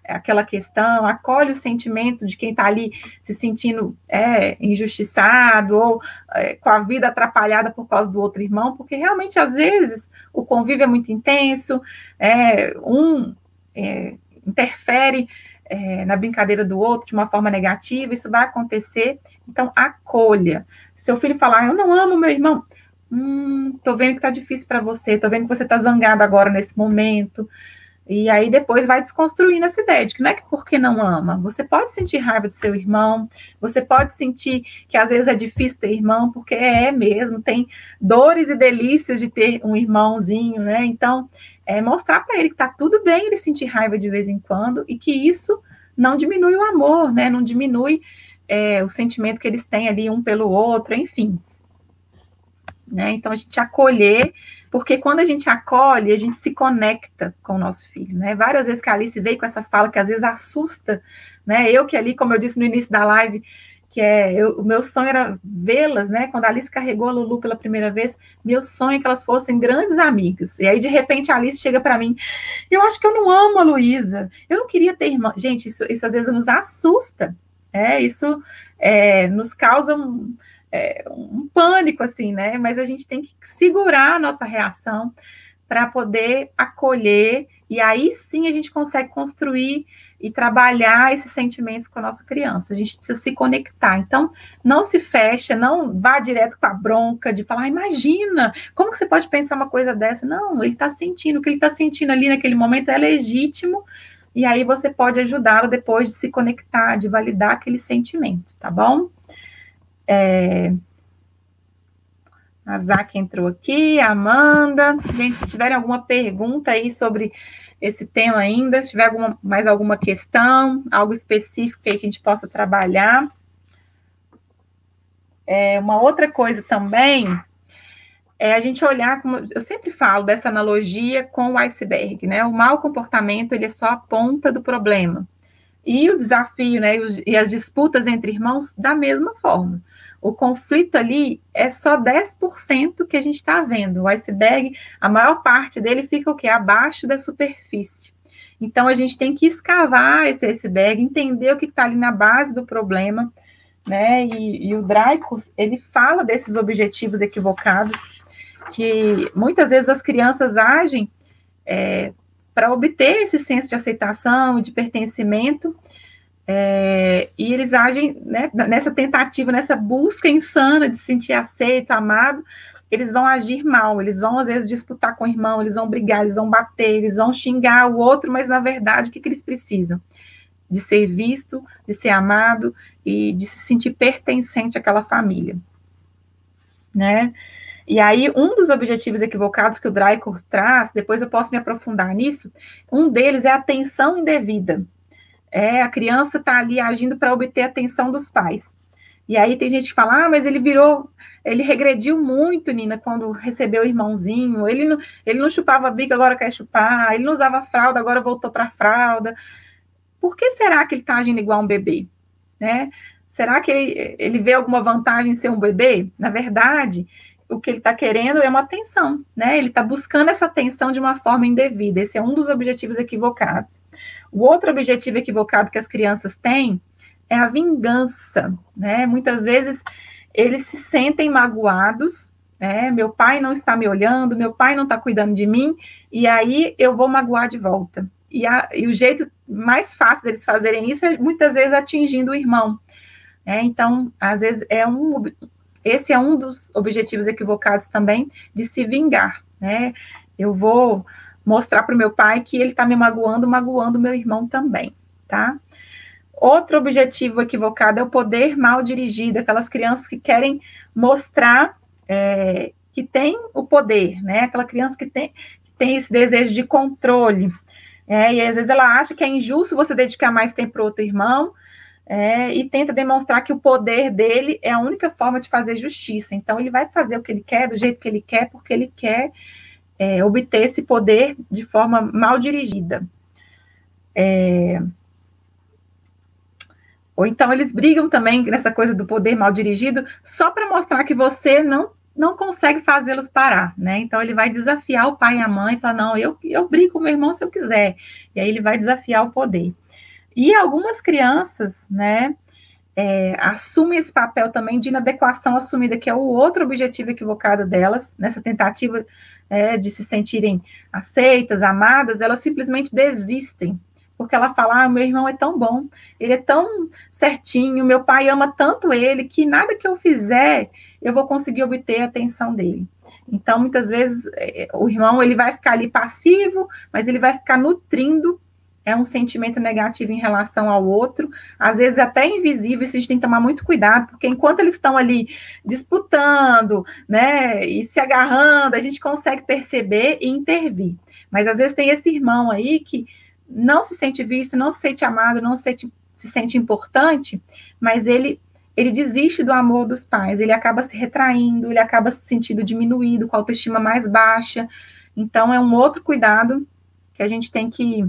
[SPEAKER 1] aquela questão, acolhe o sentimento de quem está ali se sentindo injustiçado ou com a vida atrapalhada por causa do outro irmão, porque realmente, às vezes, o convívio é muito intenso, interfere na brincadeira do outro de uma forma negativa, isso vai acontecer, então acolha. Se seu filho falar, eu não amo meu irmão, tô vendo que tá difícil para você, tô vendo que você tá zangado agora nesse momento, e aí depois vai desconstruindo essa ideia de que não é que porque não ama, você pode sentir raiva do seu irmão, você pode sentir que às vezes é difícil ter irmão, porque mesmo, tem dores e delícias de ter um irmãozinho, né? Então, mostrar para ele que tá tudo bem ele sentir raiva de vez em quando e que isso não diminui o amor, né? Não diminui o sentimento que eles têm ali um pelo outro, enfim. Né? Então, a gente acolher, porque quando a gente acolhe, a gente se conecta com o nosso filho, né? Várias vezes que a Alice veio com essa fala que às vezes assusta, né? Eu que ali, como eu disse no início da live, que o meu sonho era vê-las, né? Quando a Alice carregou a Lulu pela primeira vez, meu sonho é que elas fossem grandes amigas. E aí, de repente, a Alice chega para mim, eu acho que eu não amo a Luísa, eu não queria ter irmã. Gente, isso às vezes nos assusta, isso nos causa um pânico, assim, né? Mas a gente tem que segurar a nossa reação para poder acolher, e aí sim a gente consegue construir e trabalhar esses sentimentos com a nossa criança. A gente precisa se conectar. Então, não se fecha, não vá direto com a bronca de falar, imagina, como que você pode pensar uma coisa dessa? Não, ele está sentindo, o que ele está sentindo ali naquele momento é legítimo, e aí você pode ajudá-lo depois de se conectar, de validar aquele sentimento, tá bom? A Zac entrou aqui, a Amanda. Gente, se tiverem alguma pergunta aí sobre esse tema ainda, se tiver mais alguma questão, algo específico aí que a gente possa trabalhar. Uma outra coisa também é a gente olhar, como eu sempre falo, dessa analogia com o iceberg, né? O mau comportamento, ele é só a ponta do problema. E o desafio, né, e as disputas entre irmãos, da mesma forma. O conflito ali é só 10% que a gente está vendo. O iceberg, a maior parte dele fica o quê? Abaixo da superfície. Então, a gente tem que escavar esse iceberg, entender o que está ali na base do problema, né? E o Dreykus, ele fala desses objetivos equivocados, que muitas vezes as crianças agem para obter esse senso de aceitação e de pertencimento, e eles agem, né, nessa tentativa, nessa busca insana de se sentir aceito, amado, eles vão agir mal, eles vão, às vezes, disputar com o irmão, eles vão brigar, eles vão bater, eles vão xingar o outro, mas, na verdade, o que eles precisam? De ser visto, de ser amado e de se sentir pertencente àquela família, né? E aí, um dos objetivos equivocados que o Dreykus traz, depois eu posso me aprofundar nisso, um deles é a atenção indevida. A criança está ali agindo para obter a atenção dos pais. E aí tem gente que fala, mas ele regrediu muito, Nina, quando recebeu o irmãozinho, ele não chupava bico, agora quer chupar, ele não usava fralda, agora voltou para a fralda. Por que será que ele está agindo igual um bebê? Né? Será que ele vê alguma vantagem em ser um bebê? Na verdade, o que ele está querendo é uma atenção, né? Ele está buscando essa atenção de uma forma indevida. Esse é um dos objetivos equivocados. O outro objetivo equivocado que as crianças têm é a vingança, né? Muitas vezes eles se sentem magoados, né? Meu pai não está me olhando, meu pai não está cuidando de mim, e aí eu vou magoar de volta. E o jeito mais fácil deles fazerem isso é muitas vezes atingindo o irmão. Então, às vezes, esse é um dos objetivos equivocados também, de se vingar, né? Eu vou mostrar para o meu pai que ele está me magoando o meu irmão também, tá? Outro objetivo equivocado é o poder mal dirigido, aquelas crianças que querem mostrar que tem o poder, né? Aquela criança que tem esse desejo de controle, e às vezes ela acha que é injusto você dedicar mais tempo para o outro irmão, e tenta demonstrar que o poder dele é a única forma de fazer justiça. Então, ele vai fazer o que ele quer, do jeito que ele quer, porque ele quer obter esse poder de forma mal dirigida. Ou então eles brigam também nessa coisa do poder mal dirigido, só para mostrar que você não consegue fazê-los parar, né? Então ele vai desafiar o pai e a mãe, falar, não, eu brigo com meu irmão se eu quiser. E aí ele vai desafiar o poder. E algumas crianças, né, assumem esse papel também de inadequação assumida, que é o outro objetivo equivocado delas, nessa tentativa de se sentirem aceitas, amadas, elas simplesmente desistem, porque ela fala, meu irmão é tão bom, ele é tão certinho, meu pai ama tanto ele, que nada que eu fizer, eu vou conseguir obter a atenção dele. Então, muitas vezes, o irmão, ele vai ficar ali passivo, mas ele vai ficar nutrindo um sentimento negativo em relação ao outro, às vezes até invisível, isso a gente tem que tomar muito cuidado, porque enquanto eles estão ali disputando, né, e se agarrando, a gente consegue perceber e intervir. Mas às vezes tem esse irmão aí que não se sente visto, não se sente amado, não se sente importante, mas ele desiste do amor dos pais, ele acaba se retraindo, ele acaba se sentindo diminuído, com a autoestima mais baixa. Então, é um outro cuidado que a gente tem que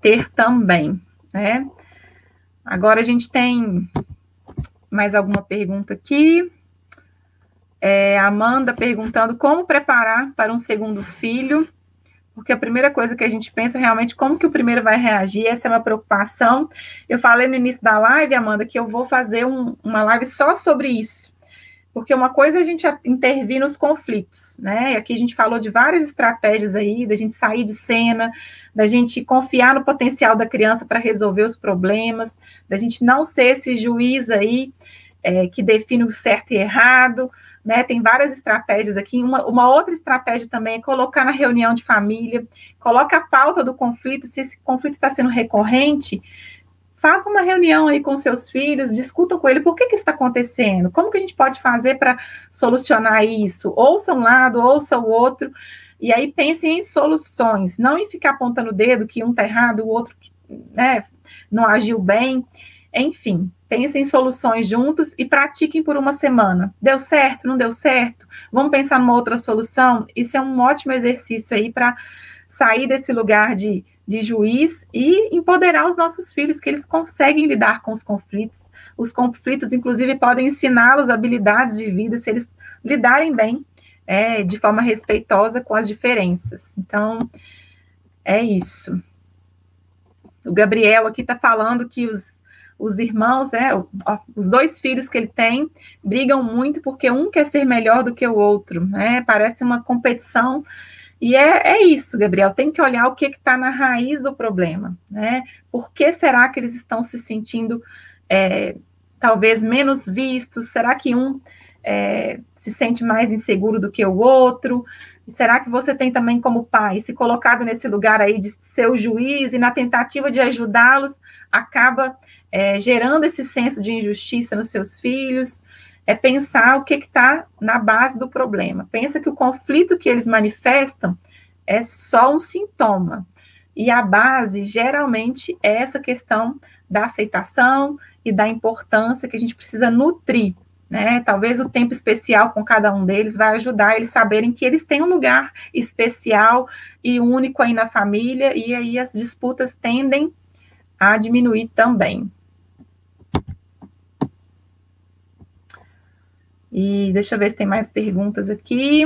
[SPEAKER 1] ter também, né? Agora a gente tem mais alguma pergunta aqui. Amanda perguntando como preparar para um segundo filho, porque a primeira coisa que a gente pensa realmente como que o primeiro vai reagir, essa é uma preocupação. Eu falei no início da live, Amanda, que eu vou fazer uma live só sobre isso, porque uma coisa é a gente intervir nos conflitos, né? E aqui a gente falou de várias estratégias aí, da gente sair de cena, da gente confiar no potencial da criança para resolver os problemas, da gente não ser esse juiz aí que define o certo e errado, né? Tem várias estratégias aqui. Uma outra estratégia também é colocar na reunião de família, coloca a pauta do conflito, se esse conflito está sendo recorrente, faça uma reunião aí com seus filhos, discutam com ele por que isso está acontecendo, como que a gente pode fazer para solucionar isso, ouça um lado, ouça o outro, e aí pensem em soluções, não em ficar apontando o dedo que um está errado, o outro não agiu bem, enfim, pensem em soluções juntos e pratiquem por uma semana. Deu certo? Não deu certo? Vamos pensar numa outra solução? Isso é um ótimo exercício aí para sair desse lugar de juiz e empoderar os nossos filhos, que eles conseguem lidar com os conflitos. Os conflitos, inclusive, podem ensiná-los habilidades de vida se eles lidarem bem, de forma respeitosa com as diferenças. Então, é isso. O Gabriel aqui está falando que os irmãos, os dois filhos que ele tem, brigam muito porque um quer ser melhor do que o outro, né? Parece uma competição. E é isso, Gabriel, tem que olhar o que está na raiz do problema, né? Por que será que eles estão se sentindo talvez menos vistos? Será que um se sente mais inseguro do que o outro? E será que você tem também como pai se colocado nesse lugar aí de ser o juiz e na tentativa de ajudá-los acaba gerando esse senso de injustiça nos seus filhos? Pensar o que está na base do problema. Pensa que o conflito que eles manifestam é só um sintoma. E a base, geralmente, é essa questão da aceitação e da importância que a gente precisa nutrir, né? Talvez o tempo especial com cada um deles vai ajudar eles saberem que eles têm um lugar especial e único aí na família, e aí as disputas tendem a diminuir também. E deixa eu ver se tem mais perguntas aqui.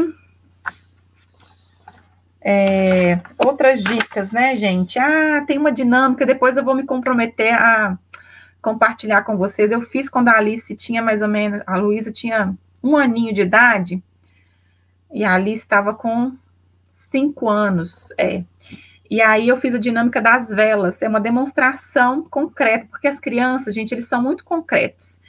[SPEAKER 1] Outras dicas, né, gente? Tem uma dinâmica, depois eu vou me comprometer a compartilhar com vocês. Eu fiz quando a Alice tinha mais ou menos, a Luísa tinha 1 aninho de idade, e a Alice estava com 5 anos, E aí eu fiz a dinâmica das velas, é uma demonstração concreta, porque as crianças, gente, eles são muito concretos.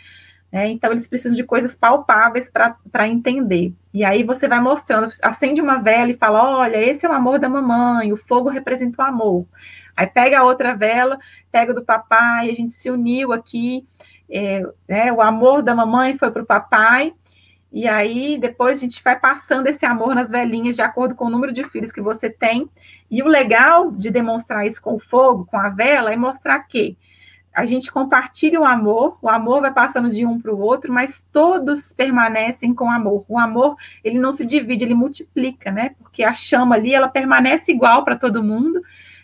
[SPEAKER 1] Então, eles precisam de coisas palpáveis para entender. E aí você vai mostrando, acende uma vela e fala, olha, esse é o amor da mamãe, o fogo representa o amor. Aí pega a outra vela, pega do papai, a gente se uniu aqui, o amor da mamãe foi para o papai, e aí depois a gente vai passando esse amor nas velinhas, de acordo com o número de filhos que você tem. E o legal de demonstrar isso com o fogo, com a vela, é mostrar que a gente compartilha o amor vai passando de um para o outro, mas todos permanecem com amor. O amor, ele não se divide, ele multiplica, né? Porque a chama ali, ela permanece igual para todo mundo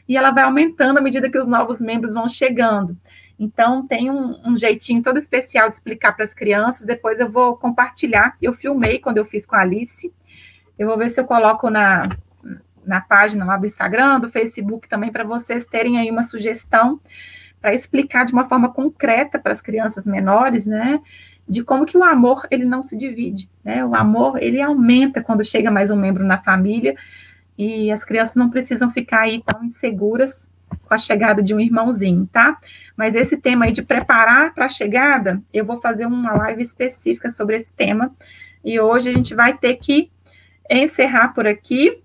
[SPEAKER 1] e ela vai aumentando à medida que os novos membros vão chegando. Então, tem um jeitinho todo especial de explicar para as crianças, depois eu vou compartilhar. Eu filmei quando eu fiz com a Alice, eu vou ver se eu coloco na página lá do Instagram, do Facebook também, para vocês terem aí uma sugestão para explicar de uma forma concreta para as crianças menores, né, de como que o amor, ele não se divide, né, o amor, ele aumenta quando chega mais um membro na família, e as crianças não precisam ficar aí tão inseguras com a chegada de um irmãozinho, tá? Mas esse tema aí de preparar para a chegada, eu vou fazer uma live específica sobre esse tema, e hoje a gente vai ter que encerrar por aqui,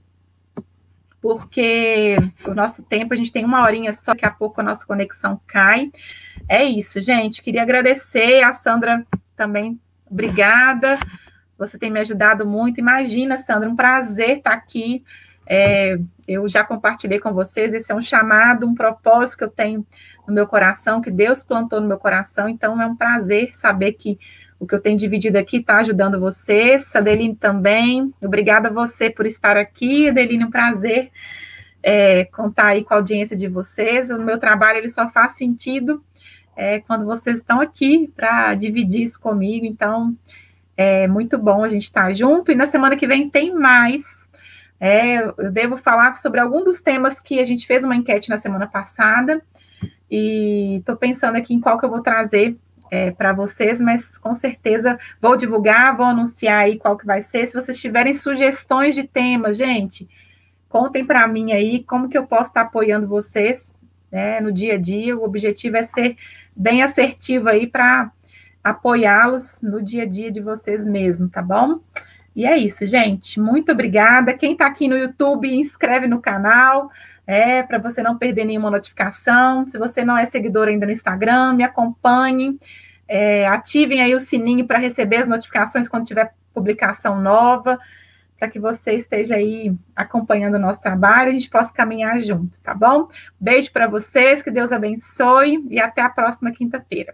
[SPEAKER 1] porque o nosso tempo, a gente tem 1 horinha só, daqui a pouco a nossa conexão cai. É isso, gente. Queria agradecer a Sandra também. Obrigada. Você tem me ajudado muito. Imagina, Sandra, um prazer estar aqui. Eu já compartilhei com vocês. Esse é um chamado, um propósito que eu tenho no meu coração, que Deus plantou no meu coração. Então, é um prazer saber que o que eu tenho dividido aqui está ajudando vocês. Adeline também. Obrigada a você por estar aqui. Adeline, um prazer contar aí com a audiência de vocês. O meu trabalho, ele só faz sentido quando vocês estão aqui para dividir isso comigo. Então, é muito bom a gente estar junto. E na semana que vem tem mais. Eu devo falar sobre algum dos temas que a gente fez uma enquete na semana passada. E estou pensando aqui em qual que eu vou trazer para vocês, mas com certeza vou divulgar, vou anunciar aí qual que vai ser. Se vocês tiverem sugestões de temas, gente, contem para mim aí como que eu posso estar apoiando vocês, né, no dia a dia. O objetivo é ser bem assertivo aí para apoiá-los no dia a dia de vocês mesmo, tá bom? E é isso, gente. Muito obrigada. Quem está aqui no YouTube, inscreve no canal, para você não perder nenhuma notificação. Se você não é seguidor ainda no Instagram, me acompanhe. Ativem aí o sininho para receber as notificações quando tiver publicação nova, para que você esteja aí acompanhando o nosso trabalho, a gente possa caminhar junto, tá bom? Beijo para vocês, que Deus abençoe e até a próxima quinta-feira.